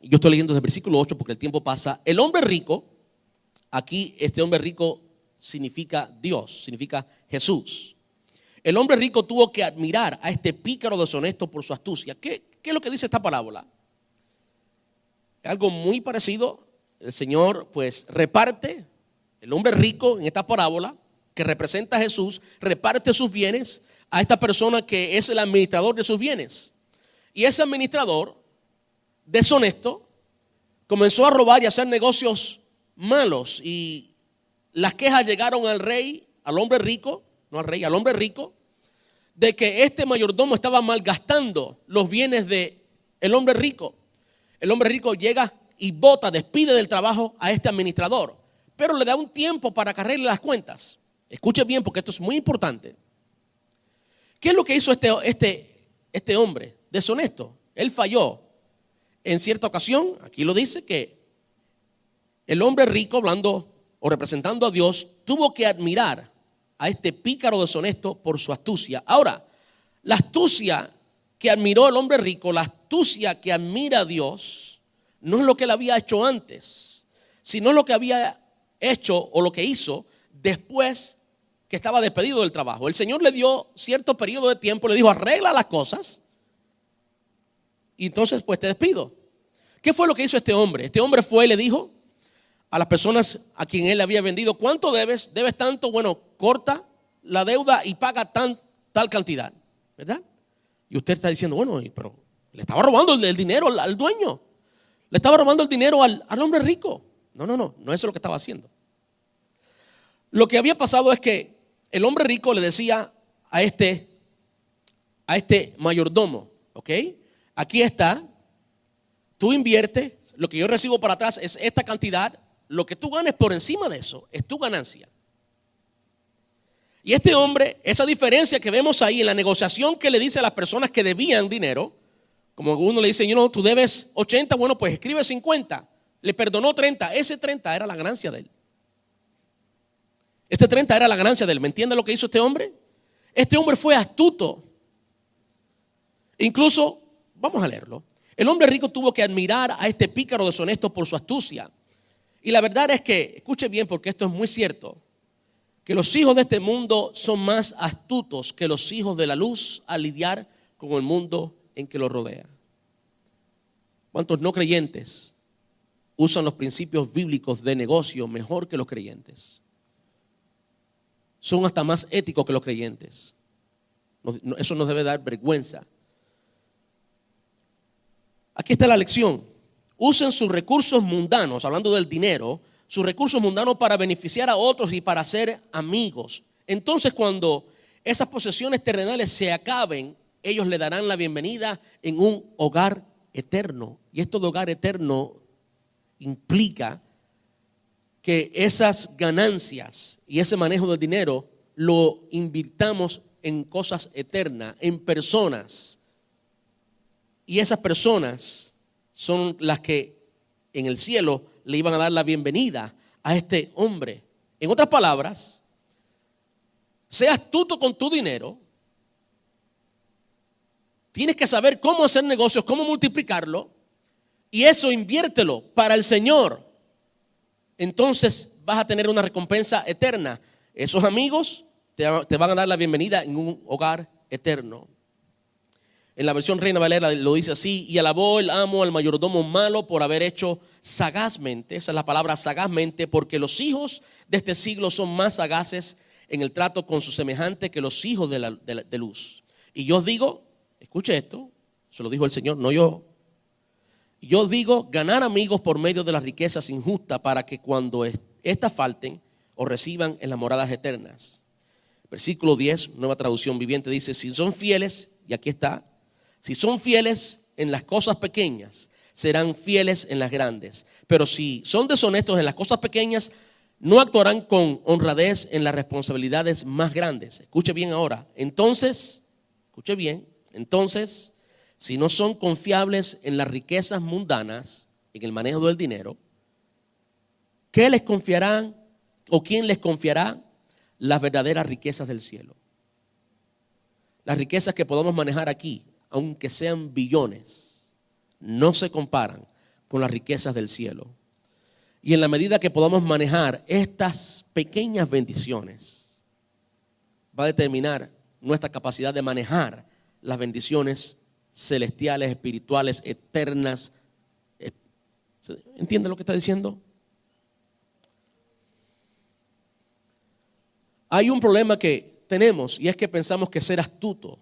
Yo estoy leyendo desde el versículo 8 porque el tiempo pasa. El hombre rico, aquí este hombre rico significa Dios, significa Jesús. El hombre rico tuvo que admirar a este pícaro deshonesto por su astucia. ¿Qué es lo que dice esta parábola? Algo muy parecido. El Señor pues reparte, el hombre rico en esta parábola, que representa a Jesús, reparte sus bienes a esta persona que es el administrador de sus bienes. Y ese administrador deshonesto comenzó a robar y a hacer negocios malos. Y las quejas llegaron al rey, al hombre rico, no al rey, al hombre rico, de que este mayordomo estaba malgastando los bienes del hombre rico. El hombre rico llega y despide del trabajo a este administrador, pero le da un tiempo para que arregle las cuentas. Escuche bien porque esto es muy importante. ¿Qué es lo que hizo este hombre deshonesto? Él falló en cierta ocasión. Aquí lo dice que el hombre rico, hablando o representando a Dios, tuvo que admirar a este pícaro deshonesto por su astucia. Ahora, la astucia que admiró el hombre rico, la astucia que admira a Dios, no es lo que él había hecho antes, sino lo que había hecho o lo que hizo después que estaba despedido del trabajo. El Señor le dio cierto periodo de tiempo, le dijo: arregla las cosas y entonces pues te despido. ¿Qué fue lo que hizo este hombre? Este hombre fue y le dijo a las personas a quien él había vendido: ¿cuánto debes? ¿Debes tanto? Bueno, corta la deuda y paga tal cantidad, ¿verdad? Y usted está diciendo: bueno, pero le estaba robando el dinero al dueño. Le estaba robando el dinero al hombre rico. No, eso es lo que estaba haciendo. Lo que había pasado es que el hombre rico le decía a este mayordomo, ¿ok? Aquí está, tú inviertes, lo que yo recibo para atrás es esta cantidad, lo que tú ganes por encima de eso es tu ganancia. Y este hombre, esa diferencia que vemos ahí en la negociación que le dice a las personas que debían dinero, como uno le dice, no, tú debes 80, bueno, pues escribe 50, le perdonó 30, ese 30 era la ganancia de él. Este 30 era la ganancia de él. ¿Me entiende lo que hizo este hombre? Este hombre fue astuto. Incluso, vamos a leerlo. El hombre rico tuvo que admirar a este pícaro deshonesto por su astucia. Y la verdad es que, escuche bien porque esto es muy cierto, que los hijos de este mundo son más astutos que los hijos de la luz al lidiar con el mundo en que los rodea. ¿Cuántos no creyentes usan los principios bíblicos de negocio mejor que los creyentes? Son hasta más éticos que los creyentes. Eso nos debe dar vergüenza. Aquí está la lección. Usen sus recursos mundanos, hablando del dinero, sus recursos mundanos para beneficiar a otros y para ser amigos. Entonces, cuando esas posesiones terrenales se acaben, ellos le darán la bienvenida en un hogar eterno. Y esto de hogar eterno implica que esas ganancias y ese manejo del dinero lo invirtamos en cosas eternas, en personas. Y esas personas son las que en el cielo le iban a dar la bienvenida a este hombre. En otras palabras, sea astuto con tu dinero. Tienes que saber cómo hacer negocios, cómo multiplicarlo. Y eso inviértelo para el Señor. Entonces vas a tener una recompensa eterna. Esos amigos te van a dar la bienvenida en un hogar eterno. En la versión Reina Valera lo dice así: y alabó el amo al mayordomo malo por haber hecho sagazmente, esa es la palabra sagazmente, porque los hijos de este siglo son más sagaces en el trato con su semejante que los hijos de luz. Y yo os digo, escuche esto, se lo dijo el Señor, no yo. Yo os digo, ganar amigos por medio de las riquezas injustas para que cuando éstas falten os reciban en las moradas eternas. Versículo 10, nueva traducción viviente, dice: si son fieles, y aquí está, si son fieles en las cosas pequeñas, serán fieles en las grandes. Pero si son deshonestos en las cosas pequeñas, no actuarán con honradez en las responsabilidades más grandes. Escuche bien ahora. Entonces, escuche bien. Entonces, si no son confiables en las riquezas mundanas, en el manejo del dinero, ¿qué les confiarán o quién les confiará las verdaderas riquezas del cielo? Las riquezas que podamos manejar aquí, aunque sean billones, no se comparan con las riquezas del cielo. Y en la medida que podamos manejar estas pequeñas bendiciones, va a determinar nuestra capacidad de manejar las bendiciones celestiales, espirituales, eternas. ¿Entiende lo que está diciendo? Hay un problema que tenemos y es que pensamos que ser astuto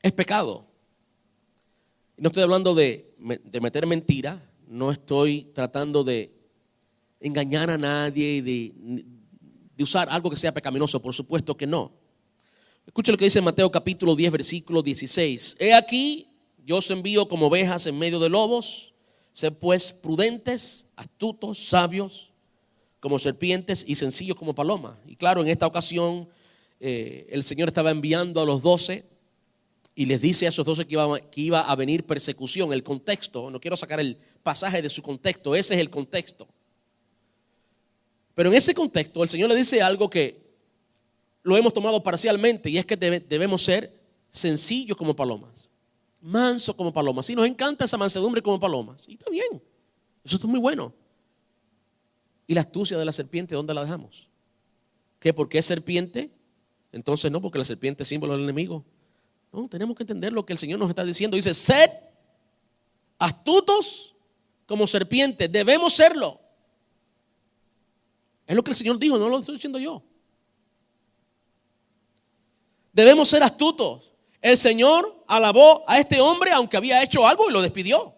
es pecado. No estoy hablando de meter mentira, no estoy tratando de engañar a nadie y de usar algo que sea pecaminoso, por supuesto que no. Escuche lo que dice Mateo capítulo 10, versículo 16. He aquí, yo os envío como ovejas en medio de lobos. Sed pues prudentes, astutos, sabios como serpientes y sencillos como palomas. Y claro, en esta ocasión el Señor estaba enviando a los 12 y les dice a esos 12 que iba a venir persecución. El contexto, no quiero sacar el pasaje de su contexto, ese es el contexto. Pero en ese contexto el Señor le dice algo que lo hemos tomado parcialmente, y es que debemos ser sencillos como palomas, mansos como palomas. Sí, nos encanta esa mansedumbre como palomas, y está bien, eso es muy bueno. ¿Y la astucia de la serpiente dónde la dejamos? ¿Qué? ¿Por qué es serpiente? Entonces no, porque la serpiente es símbolo del enemigo. No, tenemos que entender lo que el Señor nos está diciendo. Dice: sed astutos como serpientes. Debemos serlo. Es lo que el Señor dijo, no lo estoy diciendo yo. Debemos ser astutos. El Señor alabó a este hombre aunque había hecho algo y lo despidió.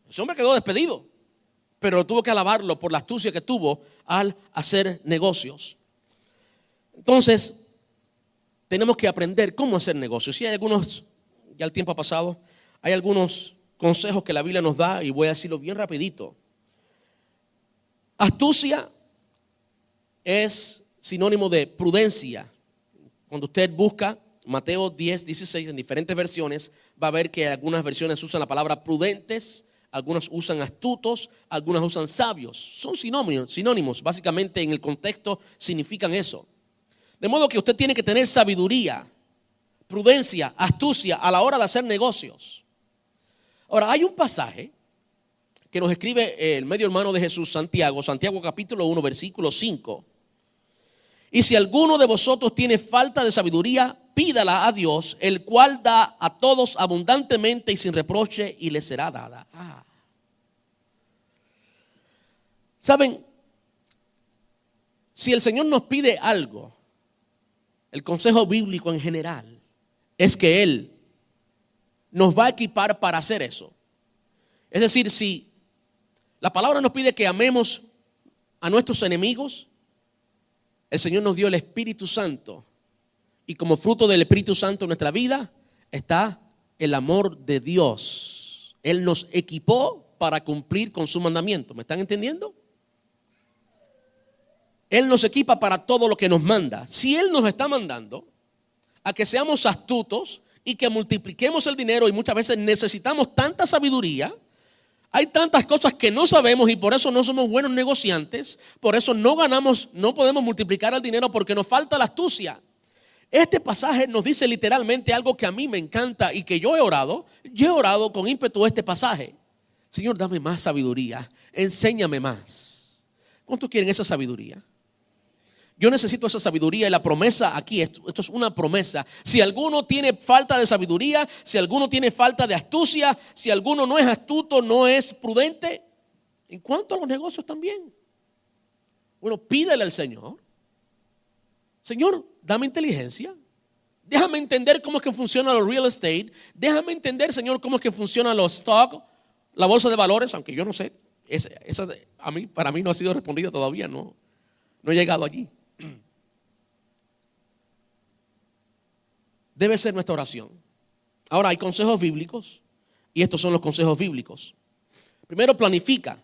Ese hombre quedó despedido. pero tuvo que alabarlo por la astucia que tuvo al hacer negocios. Entonces, tenemos que aprender cómo hacer negocios. Y hay algunos, ya el tiempo ha pasado, hay algunos consejos que la Biblia nos da y voy a decirlo bien rapidito. Astucia es sinónimo de prudencia. Cuando usted busca Mateo 10, 16 en diferentes versiones, va a ver que algunas versiones usan la palabra prudentes, algunas usan astutos, algunas usan sabios. Son sinónimos, básicamente en el contexto significan eso. De modo que usted tiene que tener sabiduría, prudencia, astucia a la hora de hacer negocios. Ahora, hay un pasaje que nos escribe el medio hermano de Jesús, Santiago capítulo 1, versículo 5. Y si alguno de vosotros tiene falta de sabiduría, pídala a Dios, el cual da a todos abundantemente y sin reproche, y le será dada. ¿Saben? Si el Señor nos pide algo, el consejo bíblico en general es que Él nos va a equipar para hacer eso. Es decir, si la palabra nos pide que amemos a nuestros enemigos, el Señor nos dio el Espíritu Santo. Y como fruto del Espíritu Santo en nuestra vida está el amor de Dios. Él nos equipó para cumplir con su mandamiento. ¿Me están entendiendo? Él nos equipa para todo lo que nos manda. Si Él nos está mandando a que seamos astutos y que multipliquemos el dinero, y muchas veces necesitamos tanta sabiduría, hay tantas cosas que no sabemos y por eso no somos buenos negociantes, por eso no ganamos, no podemos multiplicar el dinero porque nos falta la astucia. Este pasaje nos dice literalmente algo que a mí me encanta y que yo he orado con ímpetu este pasaje. Señor, dame más sabiduría, enséñame más. ¿Cuántos quieren esa sabiduría? Yo necesito esa sabiduría y la promesa aquí, esto es una promesa. Si alguno tiene falta de sabiduría, si alguno tiene falta de astucia, si alguno no es astuto, no es prudente, en cuanto a los negocios también. Bueno, pídele al Señor. Señor, dame inteligencia. Déjame entender cómo es que funciona los real estate. Déjame entender, Señor, cómo es que funciona los stock, la bolsa de valores, aunque yo no sé. Esa para mí no ha sido respondida todavía, no he llegado allí. Debe ser nuestra oración. Ahora hay consejos bíblicos y estos son los consejos bíblicos. Primero, planifica.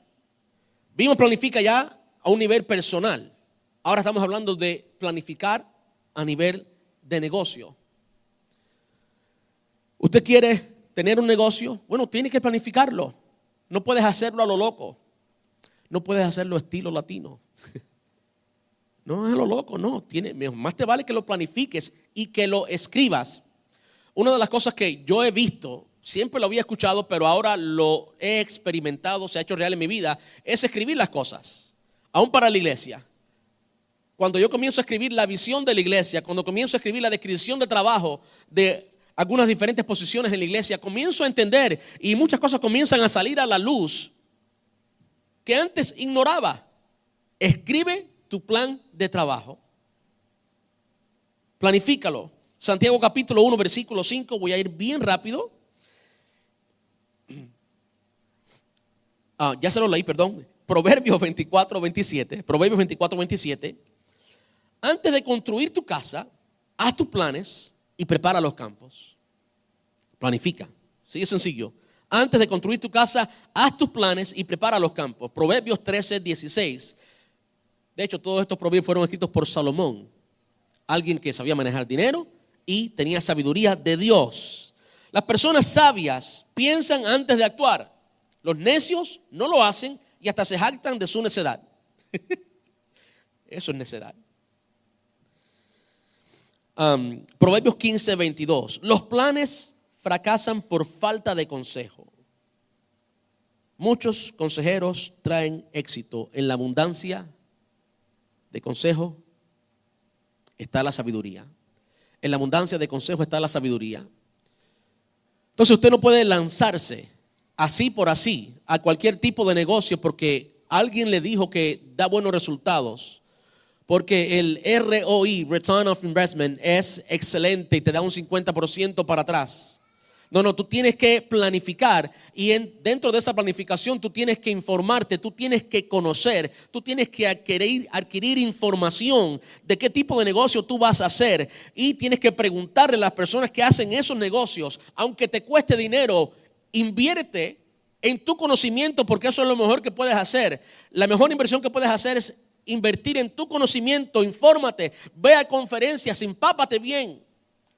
Vimos planifica ya a un nivel personal. Ahora estamos hablando de planificar a nivel de negocio. ¿Usted quiere tener un negocio? Bueno, tiene que planificarlo. No puedes hacerlo a lo loco. No puedes hacerlo estilo latino. No es a lo loco, no. Más te vale que lo planifiques y que lo escribas. Una de las cosas que yo he visto, siempre lo había escuchado, pero ahora lo he experimentado, se ha hecho real en mi vida, es escribir las cosas, aún para la iglesia. Cuando yo comienzo a escribir la visión de la iglesia, cuando comienzo a escribir la descripción de trabajo de algunas diferentes posiciones en la iglesia, comienzo a entender y muchas cosas comienzan a salir a la luz que antes ignoraba. Escribe tu plan de trabajo. Planifícalo. Santiago capítulo 1, versículo 5, voy a ir bien rápido. Ya se lo leí, perdón. Proverbios 24, 27. Proverbios 24, 27. Antes de construir tu casa, haz tus planes y prepara los campos. Planifica. Sigue sencillo. Antes de construir tu casa, haz tus planes y prepara los campos. Proverbios 13, 16. De hecho, todos estos proverbios fueron escritos por Salomón, alguien que sabía manejar dinero y tenía sabiduría de Dios. Las personas sabias piensan antes de actuar. Los necios no lo hacen y hasta se jactan de su necedad. Eso es necedad. Proverbios 15, 22. Los planes fracasan por falta de consejo. Muchos consejeros traen éxito. En la abundancia de consejo está la sabiduría. En la abundancia de consejo está la sabiduría. Entonces usted no puede lanzarse así por así a cualquier tipo de negocio porque alguien le dijo que da buenos resultados. Porque el ROI, Return of Investment, es excelente y te da un 50% para atrás. No, tú tienes que planificar y dentro de esa planificación tú tienes que informarte, tú tienes que conocer, tú tienes que adquirir información de qué tipo de negocio tú vas a hacer y tienes que preguntarle a las personas que hacen esos negocios, aunque te cueste dinero, invierte en tu conocimiento porque eso es lo mejor que puedes hacer. La mejor inversión que puedes hacer es invertir en tu conocimiento, infórmate, ve a conferencias, empápate bien.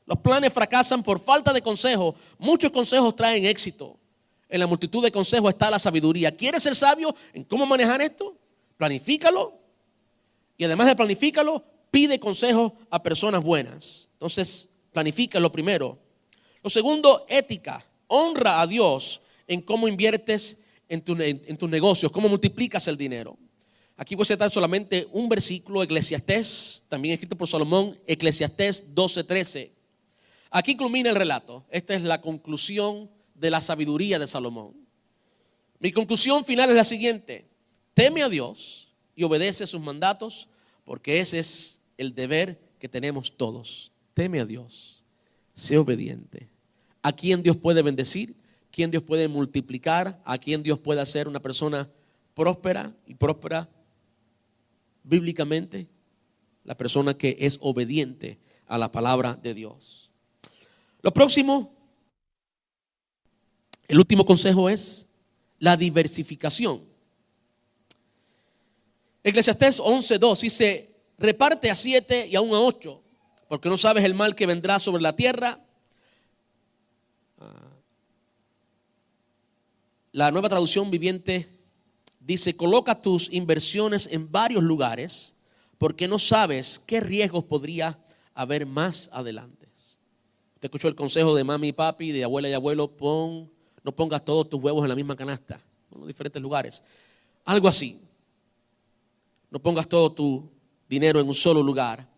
Los planes fracasan por falta de consejo. Muchos consejos traen éxito. En la multitud de consejos está la sabiduría. ¿Quieres ser sabio en cómo manejar esto? Planifícalo. Y además de planifícalo, pide consejos a personas buenas. Entonces, planifícalo primero. Lo segundo, ética. Honra a Dios en cómo inviertes en tus negocios, cómo multiplicas el dinero. Aquí voy a citar solamente un versículo, Eclesiastés, también escrito por Salomón, Eclesiastés 12:13. Aquí culmina el relato. Esta es la conclusión de la sabiduría de Salomón. Mi conclusión final es la siguiente: teme a Dios y obedece sus mandatos, porque ese es el deber que tenemos todos. Teme a Dios, sé obediente. ¿A quién Dios puede bendecir? ¿Quién Dios puede multiplicar? ¿A quién Dios puede hacer una persona próspera y próspera bíblicamente? La persona que es obediente a la palabra de Dios. Lo próximo, el último consejo es la diversificación. Eclesiastés 11:2 dice: reparte a 7 y aún a 8, porque no sabes el mal que vendrá sobre la tierra. La Nueva Traducción Viviente dice: coloca tus inversiones en varios lugares, porque no sabes qué riesgos podría haber más adelante. Usted escuchó el consejo de mami y papi, de abuela y abuelo: no pongas todos tus huevos en la misma canasta, en los diferentes lugares. Algo así. No pongas todo tu dinero en un solo lugar.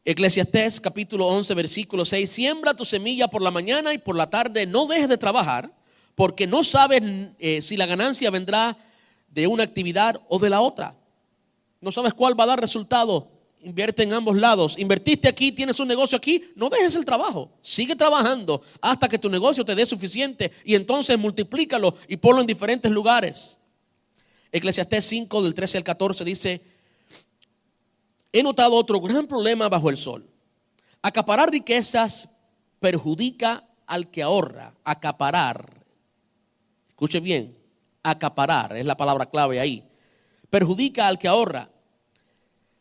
Eclesiastés capítulo 11 versículo 6: siembra tu semilla por la mañana y por la tarde no dejes de trabajar, porque no sabes si la ganancia vendrá de una actividad o de la otra. No sabes cuál va a dar resultado. Invierte en ambos lados. Invertiste aquí, tienes un negocio aquí, no dejes el trabajo. Sigue trabajando hasta que tu negocio te dé suficiente y entonces multiplícalo y ponlo en diferentes lugares. Eclesiastés 5 del 13 al 14 dice: he notado otro gran problema bajo el sol. Acaparar riquezas perjudica al que ahorra. Acaparar. Escuche bien, acaparar es la palabra clave ahí. Perjudica al que ahorra.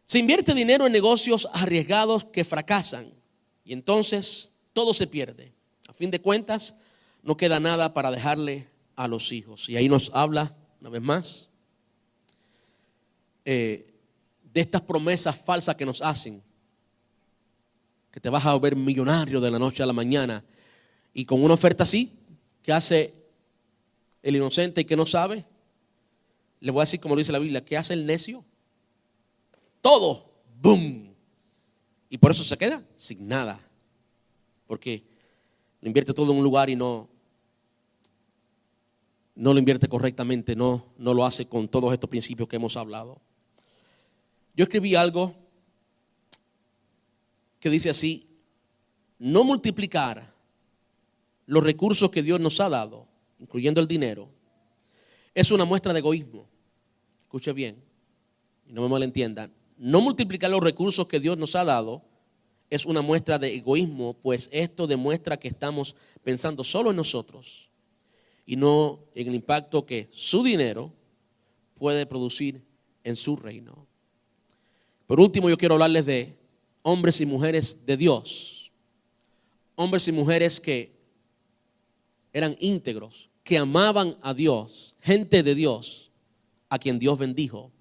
Se invierte dinero en negocios arriesgados que fracasan y entonces todo se pierde. A fin de cuentas, no queda nada para dejarle a los hijos. Y ahí nos habla, una vez más, de estas promesas falsas que nos hacen. Que te vas a ver millonario de la noche a la mañana. Y con una oferta así, ¿qué hace el inocente y que no sabe? Le voy a decir como lo dice la Biblia: ¿qué hace el necio? Todo, boom. Y por eso se queda sin nada. Porque lo invierte todo en un lugar y no lo invierte correctamente, no lo hace con todos estos principios que hemos hablado. Yo escribí algo que dice así: no multiplicar los recursos que Dios nos ha dado, incluyendo el dinero, es una muestra de egoísmo. Escuche bien y no me malentiendan. No multiplicar los recursos que Dios nos ha dado es una muestra de egoísmo, pues esto demuestra que estamos pensando solo en nosotros y no en el impacto que su dinero puede producir en su reino. Por último, yo quiero hablarles de hombres y mujeres de Dios. Hombres y mujeres que eran íntegros, que amaban a Dios, gente de Dios, a quien Dios bendijo.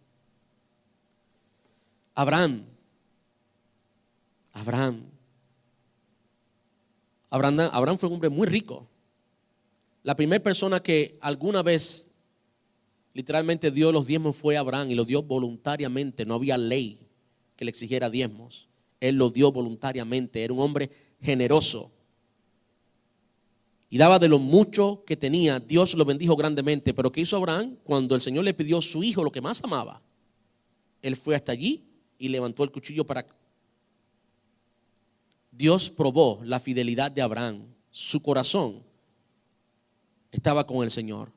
Abraham fue un hombre muy rico. La primera persona que alguna vez literalmente dio los diezmos fue Abraham, y lo dio voluntariamente. No había ley que le exigiera diezmos. Él lo dio voluntariamente. Era un hombre generoso y daba de lo mucho que tenía. Dios lo bendijo grandemente. Pero ¿qué hizo Abraham? Cuando el Señor le pidió su hijo, lo que más amaba, él fue hasta allí y levantó el cuchillo para... Dios probó la fidelidad de Abraham, su corazón, estaba con el Señor.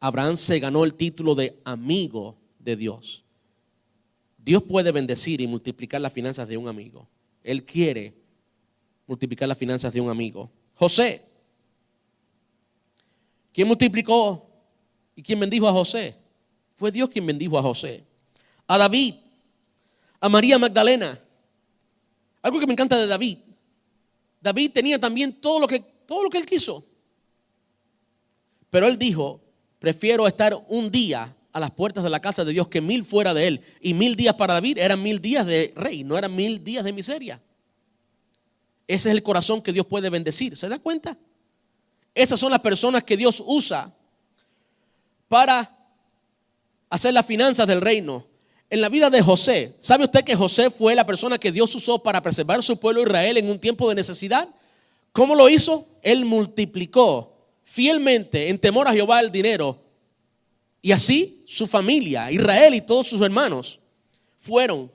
Abraham se ganó el título de amigo de Dios. Dios puede bendecir y multiplicar las finanzas de un amigo. Él quiere multiplicar las finanzas de un amigo. José. ¿Quién multiplicó y quién bendijo a José? Fue Dios quien bendijo a José. A David, a María Magdalena. Algo que me encanta de David. David tenía también todo lo que él quiso. Pero él dijo, prefiero estar un día a las puertas de la casa de Dios que 1000 fuera de él. Y 1000 días para David eran 1000 días de rey, no eran 1000 días de miseria. Ese es el corazón que Dios puede bendecir. ¿Se da cuenta? Esas son las personas que Dios usa para hacer las finanzas del reino. En la vida de José, ¿sabe usted que José fue la persona que Dios usó para preservar su pueblo Israel en un tiempo de necesidad? ¿Cómo lo hizo? Él multiplicó fielmente en temor a Jehová el dinero. Y así su familia, Israel y todos sus hermanos fueron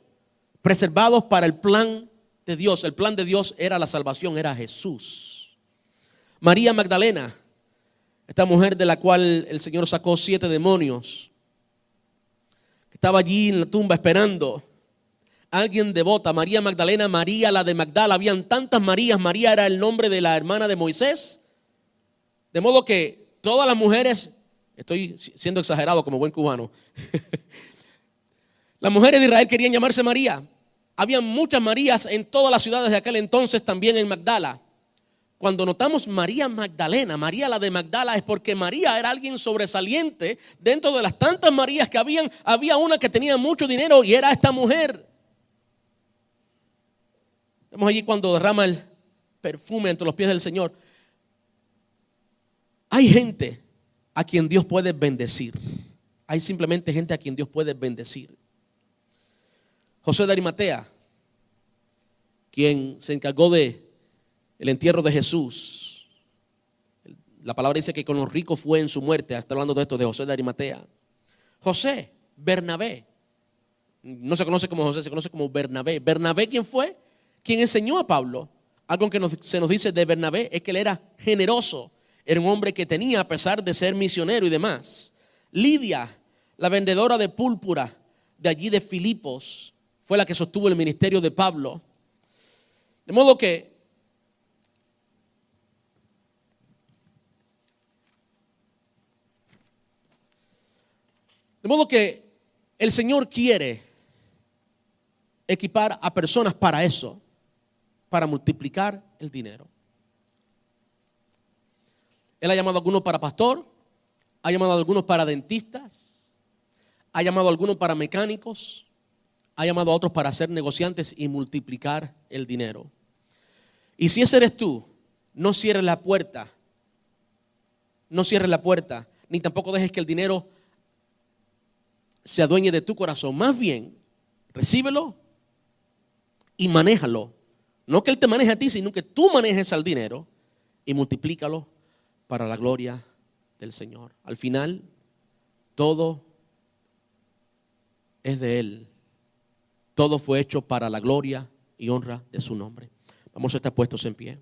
preservados para el plan de Dios. El plan de Dios era la salvación, era Jesús. María Magdalena, esta mujer de la cual el Señor sacó 7 demonios, estaba allí en la tumba esperando a alguien devota. María Magdalena, María la de Magdala. Habían tantas Marías. María era el nombre de la hermana de Moisés. De modo que todas las mujeres, estoy siendo exagerado como buen cubano, las mujeres de Israel querían llamarse María. Habían muchas Marías en todas las ciudades de aquel entonces, también en Magdala. Cuando notamos María Magdalena, María la de Magdala, es porque María era alguien sobresaliente. Dentro de las tantas Marías que había una que tenía mucho dinero y era esta mujer. Vemos allí cuando derrama el perfume entre los pies del Señor. Hay gente a quien Dios puede bendecir. Hay simplemente gente a quien Dios puede bendecir. José de Arimatea, quien se encargó de el entierro de Jesús. La palabra dice que con los ricos fue en su muerte. Está hablando de esto de José de Arimatea. José, Bernabé. No se conoce como José, se conoce como Bernabé. Bernabé, ¿quién fue? Quien enseñó a Pablo. Algo que se nos dice de Bernabé es que él era generoso. Era un hombre que tenía, a pesar de ser misionero y demás. Lidia, la vendedora de púrpura de allí de Filipos, fue la que sostuvo el ministerio de Pablo. De modo que el Señor quiere equipar a personas para eso, para multiplicar el dinero. Él ha llamado a algunos para pastor, ha llamado a algunos para dentistas, ha llamado a algunos para mecánicos, ha llamado a otros para ser negociantes y multiplicar el dinero. Y si ese eres tú, no cierres la puerta, ni tampoco dejes que el dinero se adueñe de tu corazón. Más bien, recíbelo y manéjalo. No que Él te maneje a ti, sino que tú manejes al dinero y multiplícalo para la gloria del Señor. Al final, todo es de Él. Todo fue hecho para la gloria y honra de su nombre. Vamos a estar puestos en pie.